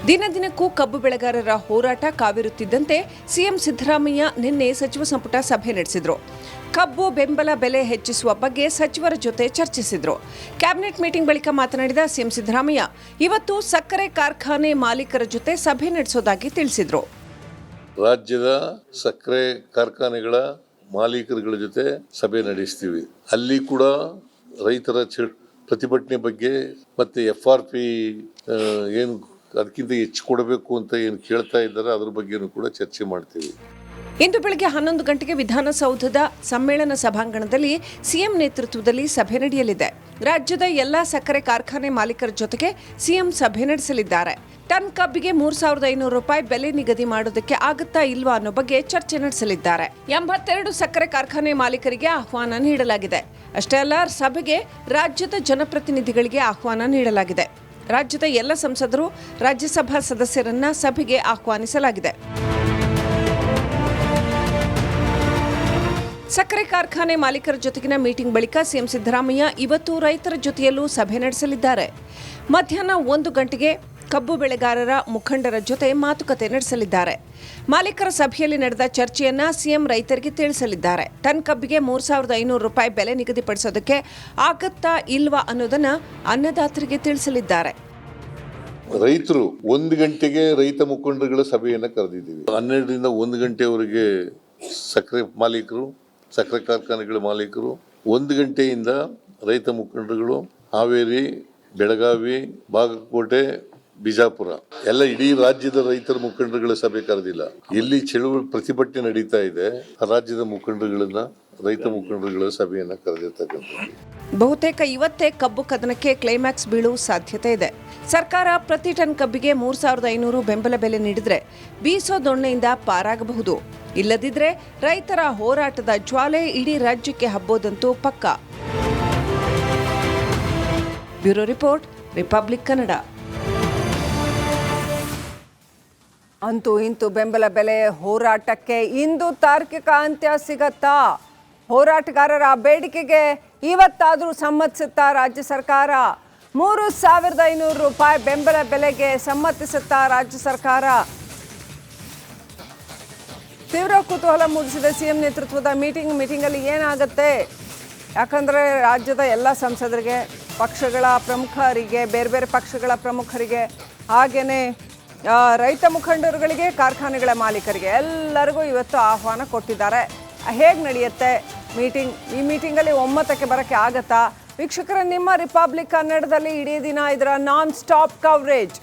ದಿನ ದಿನಕ್ಕೂ ಕಬ್ಬು ಬೆಳೆಗಾರರ ಹೋರಾಟ ಕಾವಿರುತ್ತಿದ್ದಂತೆ CM ಸಿದ್ದರಾಮಯ್ಯ ನಿನ್ನೆ ಸಚಿವ ಸಂಪುಟ ಸಭೆ ನಡೆಸಿದ್ರು. ಕಬ್ಬು ಬೆಂಬಲ ಬೆಲೆ ಹೆಚ್ಚಿಸುವ ಬಗ್ಗೆ ಸಚಿವರ ಜೊತೆ ಚರ್ಚಿಸಿದ್ರು. ಕ್ಯಾಬಿನೆಟ್ ಮೀಟಿಂಗ್ ಬಳಿಕ ಮಾತನಾಡಿದ CM ಸಿದ್ದರಾಮಯ್ಯ ಇವತ್ತು ಸಕ್ಕರೆ ಕಾರ್ಖಾನೆ ಮಾಲೀಕರ ಜೊತೆ ಸಭೆ ನಡೆಸೋದಾಗಿ ತಿಳಿಸಿದ್ರು. ರಾಜ್ಯದ ಸಕ್ಕರೆ ಕಾರ್ಖಾನೆಗಳ ಮಾಲೀಕರುಗಳ ಜೊತೆ ಸಭೆ ನಡೆಸ್ತೀವಿ. ಅಲ್ಲಿ ಕೂಡ ರೈತರ ಪ್ರತಿಭಟನೆ ಬಗ್ಗೆ ಮತ್ತೆ FRP ಏನು ಅದಕ್ಕಿಂತ ಹೆಚ್ಚು ಕೊಡಬೇಕು ಅಂತ ಏನು ಕೇಳ್ತಾ ಇದ್ದಾರೆ ಅದ್ರ ಬಗ್ಗೆನೂ ಕೂಡ ಚರ್ಚೆ ಮಾಡ್ತೀವಿ. ಇಂದು ಬೆಳಗ್ಗೆ 11 ಗಂಟೆಗೆ ವಿಧಾನಸೌಧದ ಸಮ್ಮೇಳನ ಸಭಾಂಗಣದಲ್ಲಿ CM ನೇತೃತ್ವದಲ್ಲಿ ಸಭೆ ನಡೆಯಲಿದೆ. ರಾಜ್ಯದ ಎಲ್ಲಾ ಸಕ್ಕರೆ ಕಾರ್ಖಾನೆ ಮಾಲೀಕರ ಜೊತೆಗೆ CM ಸಭೆ ನಡೆಸಲಿದ್ದಾರೆ. ಟನ್ ಕಬ್ಬಿಗೆ 3,500 ರೂಪಾಯಿ ಬೆಲೆ ನಿಗದಿ ಮಾಡೋದಕ್ಕೆ ಆಗುತ್ತಾ ಇಲ್ವಾ ಅನ್ನೋ ಬಗ್ಗೆ ಚರ್ಚೆ ನಡೆಸಲಿದ್ದಾರೆ. 82 ಸಕ್ಕರೆ ಕಾರ್ಖಾನೆ ಮಾಲೀಕರಿಗೆ ಆಹ್ವಾನ ನೀಡಲಾಗಿದೆ. ಅಷ್ಟೇ ಅಲ್ಲ, ಸಭೆಗೆ ರಾಜ್ಯದ ಜನಪ್ರತಿನಿಧಿಗಳಿಗೆ ಆಹ್ವಾನ ನೀಡಲಾಗಿದೆ. ರಾಜ್ಯದ ಎಲ್ಲ ಸಂಸದರು, ರಾಜ್ಯಸಭಾ ಸದಸ್ಯರನ್ನ ಸಭೆಗೆ ಆಹ್ವಾನಿಸಲಾಗಿದೆ. ಸಕ್ಕರೆ ಕಾರ್ಖಾನೆ ಮಾಲೀಕರ ಜೊತೆಗಿನ ಮೀಟಿಂಗ್ ಬಳಿಕ CM ಸಿದ್ದರಾಮಯ್ಯ ಇವತ್ತು ರೈತರ ಜೊತೆಯಲ್ಲೂ ಸಭೆ ನಡೆಸಲಿದ್ದಾರೆ. ಮಧ್ಯಾಹ್ನ 1 ಗಂಟೆಗೆ ಕಬ್ಬು ಬೆಳೆಗಾರರ ಮುಖಂಡರ ಜೊತೆ ಮಾತುಕತೆ ನಡೆಸಲಿದ್ದಾರೆ. ಮಾಲೀಕರ ಸಭೆಯಲ್ಲಿ ನಡೆದ ಚರ್ಚೆಯನ್ನ CM ರೈತರಿಗೆ ತಿಳಿಸಲಿದ್ದಾರೆ. ಟನ್ ಕಬ್ಬಿಗೆ 3,500 ರೂಪಾಯಿ ಬೆಲೆ ನಿಗದಿಪಡಿಸೋದಕ್ಕೆ ಆಗತ್ತಾ ಇಲ್ವಾ ಅನ್ನೋದನ್ನ ಅನ್ನದಾತರಿಗೆ ತಿಳಿಸಲಿದ್ದಾರೆ. ರೈತರು 1 ಗಂಟೆಗೆ ರೈತ ಮುಖಂಡರುಗಳ ಸಭೆಯನ್ನ ಕರೆದಿದ್ದೀವಿ. 12ರಿಂದ 1 ಗಂಟೆವರೆಗೆ ಸಕ್ಕರೆ ಮಾಲೀಕರು, ಸಕ್ಕರೆ ಕಾರ್ಖಾನೆಗಳ ಮಾಲೀಕರು, 1 ಗಂಟೆಯಿಂದ ರೈತ ಮುಖಂಡರುಗಳು, ಹಾವೇರಿ, ಬೆಳಗಾವಿ, ಬಾಗಲಕೋಟೆ, ಬಿಜಾಪುರ ಎಲ್ಲ ಇಡೀ ರಾಜ್ಯದ ರೈತರ ಮುಖಂಡರುಗಳ ಸಭೆ ಕರೆದಿಲ್ಲ. ಎಲ್ಲಿ ಚಳುವಳಿ ಪ್ರತಿಭಟನೆ ನಡೀತಾ ಇದೆ ಆ ರಾಜ್ಯದ ಮುಖಂಡರುಗಳನ್ನ, ರೈತ ಮುಖಂಡರುಗಳ ಸಭೆಯನ್ನ ಕರೆದಿರ್ತಕ್ಕಂಥದ್ದು. ಬಹುತೇಕ ಇವತ್ತೇ ಕಬ್ಬು ಕದನಕ್ಕೆ ಕ್ಲೈಮ್ಯಾಕ್ಸ್ ಬೀಳುವ ಸಾಧ್ಯತೆ ಇದೆ. ಸರ್ಕಾರ ಪ್ರತಿ ಟನ್ ಕಬ್ಬಿಗೆ 3,500 ಬೆಂಬಲ ಬೆಲೆ ನೀಡಿದ್ರೆ ಬೀಸೋ ದೊಣ್ಣೆಯಿಂದ ಪಾರಾಗಬಹುದು. ಇಲ್ಲದಿದ್ರೆ ರೈತರ ಹೋರಾಟದ ಜ್ವಾಲೆ ಇಡೀ ರಾಜ್ಯಕ್ಕೆ ಹಬ್ಬೋದಂತೂ ಪಕ್ಕ. Bureau report, republic Kannada. ಅಂತೂ ಇಂತೂ ಬೆಂಬಲ ಬೆಲೆ ಹೋರಾಟಕ್ಕೆ ಇಂದು ತಾರ್ಕಿಕ ಅಂತ್ಯ ಸಿಗತ್ತಾ? ಹೋರಾಟಗಾರರ ಬೇಡಿಕೆಗೆ ಇವತ್ತಾದರೂ ಸಮ್ಮತಿಸುತ್ತಾ ರಾಜ್ಯ ಸರ್ಕಾರ? 3,500 ರೂಪಾಯಿ ಬೆಂಬಲ ಬೆಲೆಗೆ ಸಮ್ಮತಿಸುತ್ತಾ ರಾಜ್ಯ ಸರ್ಕಾರ? ತೀವ್ರ ಕುತೂಹಲ ಮೂಡಿಸಿದೆ ಸಿಎಂ ನೇತೃತ್ವದ ಮೀಟಿಂಗಲ್ಲಿ ಏನಾಗುತ್ತೆ? ಯಾಕಂದರೆ ರಾಜ್ಯದ ಎಲ್ಲ ಸಂಸದರಿಗೆ, ಪಕ್ಷಗಳ ಪ್ರಮುಖರಿಗೆ, ಬೇರೆ ಬೇರೆ ಪಕ್ಷಗಳ ಪ್ರಮುಖರಿಗೆ, ಹಾಗೆಯೇ ರೈತ ಮುಖಂಡರುಗಳಿಗೆ, ಕಾರ್ಖಾನೆಗಳ ಮಾಲೀಕರಿಗೆ ಎಲ್ಲರಿಗೂ ಇವತ್ತು ಆಹ್ವಾನ ಕೊಟ್ಟಿದ್ದಾರೆ. ಹೇಗೆ ನಡೆಯುತ್ತೆ ಮೀಟಿಂಗ್? ಈ ಮೀಟಿಂಗಲ್ಲಿ ಒಮ್ಮತಕ್ಕೆ ಬರೋಕ್ಕೆ ಆಗತ್ತಾ? ವೀಕ್ಷಕರ, ನಿಮ್ಮ ರಿಪಬ್ಲಿಕ್ ಕನ್ನಡದಲ್ಲಿ ಇಡೀ ದಿನ ಇದರ ನಾನ್ ಸ್ಟಾಪ್ ಕವರೇಜ್.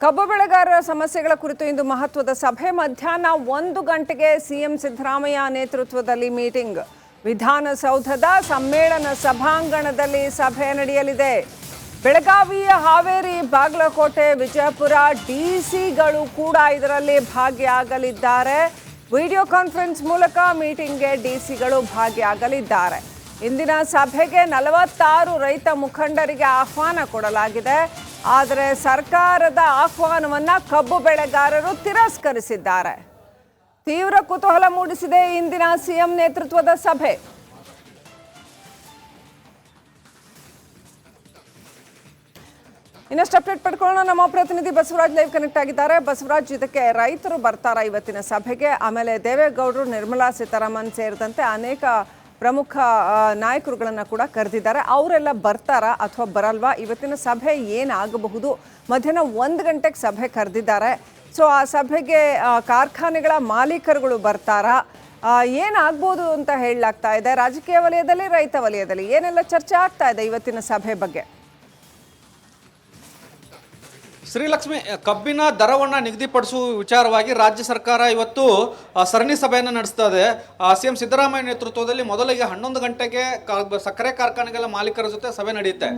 ಕಬ್ಬು ಬೆಳೆಗಾರರ ಸಮಸ್ಯೆಗಳ ಕುರಿತು ಇಂದು ಮಹತ್ವದ ಸಭೆ. ಮಧ್ಯಾಹ್ನ 1 ಗಂಟೆಗೆ ಸಿಎಂ ಸಿದ್ದರಾಮಯ್ಯ ನೇತೃತ್ವದಲ್ಲಿ ಮೀಟಿಂಗ್. ವಿಧಾನಸೌಧದ ಸಮ್ಮೇಳನ ಸಭಾಂಗಣದಲ್ಲಿ ಸಭೆ ನಡೆಯಲಿದೆ. ಬೆಳಗಾವಿ, ಹಾವೇರಿ, ಬಾಗಲಕೋಟೆ, ವಿಜಯಪುರ ಡಿಸಿಗಳು ಕೂಡ ಇದರಲ್ಲಿ ಭಾಗಿಯಾಗಲಿದ್ದಾರೆ. ವಿಡಿಯೋ ಕಾನ್ಫರೆನ್ಸ್ ಮೂಲಕ ಮೀಟಿಂಗ್ಗೆ ಡಿಸಿಗಳು ಭಾಗಿಯಾಗಲಿದ್ದಾರೆ. ಇಂದಿನ ಸಭೆಗೆ 46 ರೈತ ಮುಖಂಡರಿಗೆ ಆಹ್ವಾನ ಕೊಡಲಾಗಿದೆ. ಆದರೆ ಸರ್ಕಾರದ ಆಹ್ವಾನವನ್ನು ಕಬ್ಬು ಬೆಳೆಗಾರರು ತಿರಸ್ಕರಿಸಿದ್ದಾರೆ. ತೀವ್ರ ಕುತೂಹಲ ಮೂಡಿಸಿದೆ ಇಂದಿನ ಸಿಎಂ ನೇತೃತ್ವದ ಸಭೆ. ಇನ್ನಷ್ಟು ಅಪ್ಡೇಟ್ ಪಡ್ಕೊಳ್ಳೋಣ. ನಮ್ಮ ಪ್ರತಿನಿಧಿ ಬಸವರಾಜ್ ಲೈವ್ ಕನೆಕ್ಟ್ ಆಗಿದ್ದಾರೆ. ಬಸವರಾಜ್, ಇದಕ್ಕೆ ರೈತರು ಬರ್ತಾರ ಇವತ್ತಿನ ಸಭೆಗೆ? ಆಮೇಲೆ ದೇವೇಗೌಡರು, ನಿರ್ಮಲಾ ಸೀತಾರಾಮನ್ ಸೇರಿದಂತೆ ಅನೇಕ ಪ್ರಮುಖ ನಾಯಕರುಗಳನ್ನು ಕೂಡ ಕರೆದಿದ್ದಾರೆ. ಅವರೆಲ್ಲ ಬರ್ತಾರಾ ಅಥವಾ ಬರಲ್ವಾ? ಇವತ್ತಿನ ಸಭೆ ಏನಾಗಬಹುದು? ಮಧ್ಯಾಹ್ನ 1 ಗಂಟೆಗೆ ಸಭೆ ಕರೆದಿದ್ದಾರೆ. ಸೊ ಆ ಸಭೆಗೆ ಕಾರ್ಖಾನೆಗಳ ಮಾಲೀಕರುಗಳು ಬರ್ತಾರಾ? ಏನಾಗ್ಬೋದು ಅಂತ ಹೇಳಲಾಗ್ತಾ ಇದೆ? ರಾಜಕೀಯ ವಲಯದಲ್ಲಿ, ರೈತ ವಲಯದಲ್ಲಿ ಏನೆಲ್ಲ ಚರ್ಚೆ ಆಗ್ತಾ ಇದೆ ಇವತ್ತಿನ ಸಭೆ ಬಗ್ಗೆ? ಶ್ರೀಲಕ್ಷ್ಮಿ, ಕಬ್ಬಿನ ದರವನ್ನು ನಿಗದಿಪಡಿಸುವ ವಿಚಾರವಾಗಿ ರಾಜ್ಯ ಸರ್ಕಾರ ಇವತ್ತು ಸರಣಿ ಸಭೆಯನ್ನು ನಡೆಸ್ತಾ ಇದೆ. ಸಿಎಂ ಸಿದ್ದರಾಮಯ್ಯ ನೇತೃತ್ವದಲ್ಲಿ ಮೊದಲಿಗೆ 11 ಗಂಟೆಗೆ ಸಕ್ಕರೆ ಕಾರ್ಖಾನೆಗಳ ಮಾಲೀಕರ ಜೊತೆ ಸಭೆ ನಡೆಯುತ್ತೆ.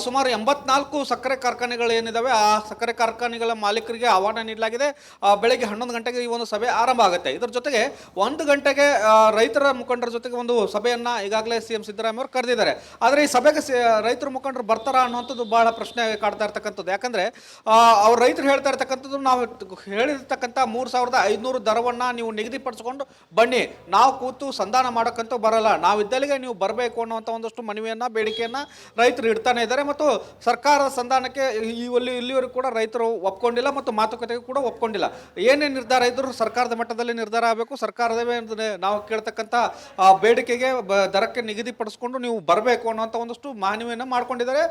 ಸುಮಾರು 84 ಸಕ್ಕರೆ ಕಾರ್ಖಾನೆಗಳು ಏನಿದಾವೆ ಆ ಸಕ್ಕರೆ ಕಾರ್ಖಾನೆಗಳ ಮಾಲೀಕರಿಗೆ ಆಹ್ವಾನ ನೀಡಲಾಗಿದೆ. ಬೆಳಗ್ಗೆ 11 ಗಂಟೆಗೆ ಈ ಒಂದು ಸಭೆ ಆರಂಭ ಆಗುತ್ತೆ. ಇದರ ಜೊತೆಗೆ 1 ಗಂಟೆಗೆ ರೈತರ ಮುಖಂಡರ ಜೊತೆಗೆ ಒಂದು ಸಭೆಯನ್ನು ಈಗಾಗಲೇ ಸಿಎಂ ಸಿದ್ದರಾಮಯ್ಯ ಅವರು ಕರೆದಿದ್ದಾರೆ. ಆದರೆ ಈ ಸಭೆಗೆ ರೈತರ ಮುಖಂಡರು ಬರ್ತಾರಾ ಅನ್ನುವಂಥದ್ದು ಬಹಳ ಪ್ರಶ್ನೆ ಕಾಡ್ತಾ ಇರ್ತಕ್ಕಂಥದ್ದು. ಯಾಕಂದರೆ ಅವ್ರು ರೈತರು ಹೇಳ್ತಾ ಇರ್ತಕ್ಕಂಥದ್ದು, ನಾವು ಹೇಳಿರ್ತಕ್ಕಂಥ 3500 ದರವನ್ನು ನೀವು ನಿಗದಿಪಡಿಸ್ಕೊಂಡು ಬನ್ನಿ, ನಾವು ಕೂತು ಸಂಧಾನ ಮಾಡೋಕ್ಕಂತೂ ಬರಲ್ಲ, ನಾವಿದ್ದಲ್ಲಿಗೆ ನೀವು ಬರಬೇಕು ಅನ್ನುವಂಥ ಒಂದಷ್ಟು ಮನವಿಯನ್ನು, ಬೇಡಿಕೆಯನ್ನು ರೈತರು ಇಡ್ತಾನೆ ಇದ್ದಾರೆ. ಮತ್ತು ಸರ್ಕಾರದ ಸಂಧಾನಕ್ಕೆ ಇಲ್ಲಿವರೆಗೂ ಕೂಡ ರೈತರು ಒಪ್ಕೊಂಡಿಲ್ಲ ಮತ್ತು ಮಾತುಕತೆಗೆ ಕೂಡ ಒಪ್ಕೊಂಡಿಲ್ಲ. ಏನೇ ನಿರ್ಧಾರ ಇದ್ದರೂ ಸರ್ಕಾರದ ಮಟ್ಟದಲ್ಲಿ ನಿರ್ಧಾರ ಆಗಬೇಕು. ಸರ್ಕಾರದವೇ ನಾವು ಕೇಳ್ತಕ್ಕಂಥ ಬೇಡಿಕೆಗೆ ದರಕ್ಕೆ ನಿಗದಿಪಡಿಸ್ಕೊಂಡು ನೀವು ಬರಬೇಕು ಅನ್ನುವಂಥ ಒಂದಷ್ಟು ಮನವಿಯನ್ನು ಮಾಡ್ಕೊಂಡಿದ್ದಾರೆ.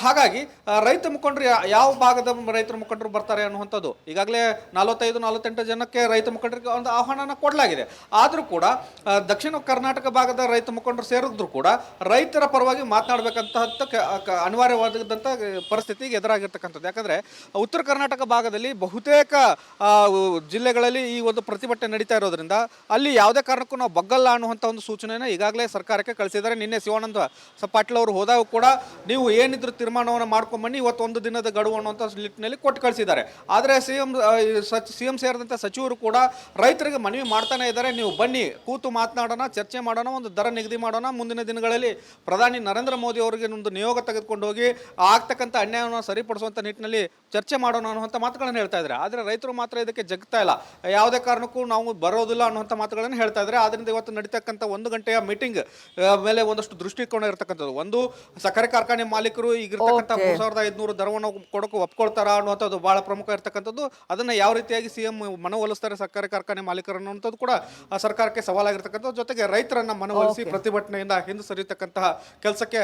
ಹಾಗಾಗಿ ರೈತ ಮುಖಂಡರು ಯಾವ ಭಾಗದ ರೈತರ ಮುಖಂಡರು ಬರ್ತಾರೆ ಅನ್ನುವಂಥದ್ದು ಈಗಾಗಲೇ 45-48 ಜನಕ್ಕೆ ರೈತ ಮುಖಂಡರಿಗೆ ಒಂದು ಆಹ್ವಾನ ಕೊಡಲಾಗಿದೆ. ಆದರೂ ಕೂಡ ದಕ್ಷಿಣ ಕರ್ನಾಟಕ ಭಾಗದ ರೈತ ಮುಖಂಡರು ಸೇರಿದ್ರು ಕೂಡ ರೈತರ ಪರವಾಗಿ ಮಾತನಾಡಬೇಕಂತ ಅನಿವಾರ್ಯವಾದಂಥ ಪರಿಸ್ಥಿತಿಗೆ ಎದುರಾಗಿರ್ತಕ್ಕಂಥದ್ದು. ಯಾಕಂದರೆ ಉತ್ತರ ಕರ್ನಾಟಕ ಭಾಗದಲ್ಲಿ ಬಹುತೇಕ ಜಿಲ್ಲೆಗಳಲ್ಲಿ ಈ ಒಂದು ಪ್ರತಿಭಟನೆ ನಡೀತಾ ಇರೋದ್ರಿಂದ ಅಲ್ಲಿ ಯಾವುದೇ ಕಾರಣಕ್ಕೂ ನಾವು ಬಗ್ಗಲ್ಲ ಅನ್ನುವಂಥ ಒಂದು ಸೂಚನೆಯನ್ನು ಈಗಾಗಲೇ ಸರ್ಕಾರಕ್ಕೆ ಕಳಿಸಿದ್ದಾರೆ. ನಿನ್ನೆ ಶಿವಾನಂದ ಪಾಟೀಲ್ ಅವರು ಹೋದಾಗ ಕೂಡ ನೀವು ಏನಿದ್ರು ತೀರ್ಮಾನವನ್ನು ಮಾಡ್ಕೊಂಬನ್ನಿ, ಇವತ್ತು 1 ದಿನದ ಗಡುವು ಅನ್ನುವಂಥ ನಿಟ್ಟಿನಲ್ಲಿ ಕೊಟ್ಟು ಕಳಿಸಿದ್ದಾರೆ. ಆದರೆ ಸಿಎಂ ಸೇರಿದಂತೆ ಸಚಿವರು ಕೂಡ ರೈತರಿಗೆ ಮನವಿ ಮಾಡ್ತಾನೆ ಇದ್ದಾರೆ, ನೀವು ಬನ್ನಿ, ಕೂತು ಮಾತನಾಡೋಣ, ಚರ್ಚೆ ಮಾಡೋಣ, ಒಂದು ದರ ನಿಗದಿ ಮಾಡೋಣ, ಮುಂದಿನ ದಿನಗಳಲ್ಲಿ ಪ್ರಧಾನಿ ನರೇಂದ್ರ ಮೋದಿ ಅವರಿಗೆ ಒಂದು ನಿಯೋಗ ತೆಗೆದುಕೊಂಡು ಹೋಗಿ ಆಗ್ತಕ್ಕಂಥ ಅನ್ಯಾಯವನ್ನು ಸರಿಪಡಿಸುವಂಥ ನಿಟ್ಟಿನಲ್ಲಿ ಚರ್ಚೆ ಮಾಡೋಣ ಅನ್ನುವಂಥ ಮಾತುಗಳನ್ನು ಹೇಳ್ತಾ ಇದ್ದಾರೆ. ಆದರೆ ರೈತರು ಮಾತ್ರ ಇದಕ್ಕೆ ಜಗ್ತಾ ಇಲ್ಲ, ಯಾವುದೇ ಕಾರಣಕ್ಕೂ ನಾವು ಬರೋದಿಲ್ಲ ಅನ್ನುವಂಥ ಮಾತುಗಳನ್ನು ಹೇಳ್ತಾ ಇದ್ದಾರೆ. ಆದ್ದರಿಂದ ಇವತ್ತು ನಡೀತಕ್ಕಂಥ 1 ಗಂಟೆಯ ಮೀಟಿಂಗ್ ಮೇಲೆ ಒಂದಷ್ಟು ದೃಷ್ಟಿಕೋನ ಇರತಕ್ಕಂಥದ್ದು. ಒಂದು, ಸಕ್ಕರೆ ಕಾರ್ಖಾನೆ ಮಾಲೀಕರು ಈಗಿರ್ತಕ್ಕಂಥ 3500 ದರವನ್ನು ಕೊಡೋಕೆ ಒಪ್ಕೊಳ್ತಾರಾ ಅನ್ನುವಂಥದ್ದು ಬಹಳ ಪ್ರಮುಖ ಇರತಕ್ಕಂಥದ್ದು. ಅದನ್ನು ಯಾವ ರೀತಿಯಾಗಿ ಸಿಎಂ ಮನವೊಲಿಸ್ತಾರೆ ಸಕ್ಕರೆ ಕಾರ್ಖಾನೆ ಮಾಲೀಕರು ಅನ್ನುವಂಥದ್ದು ಕೂಡ ಸರ್ಕಾರಕ್ಕೆ ಸವಾಲಾಗಿರ್ತಕ್ಕಂಥದ್ದು. ಜೊತೆಗೆ ರೈತರನ್ನ ಮನವೊಲಿಸಿ ಪ್ರತಿಭಟನೆಯಿಂದ ಹಿಂದೆ ಸರಿಯತಕ್ಕಂತಹ ಕೆಲಸಕ್ಕೆ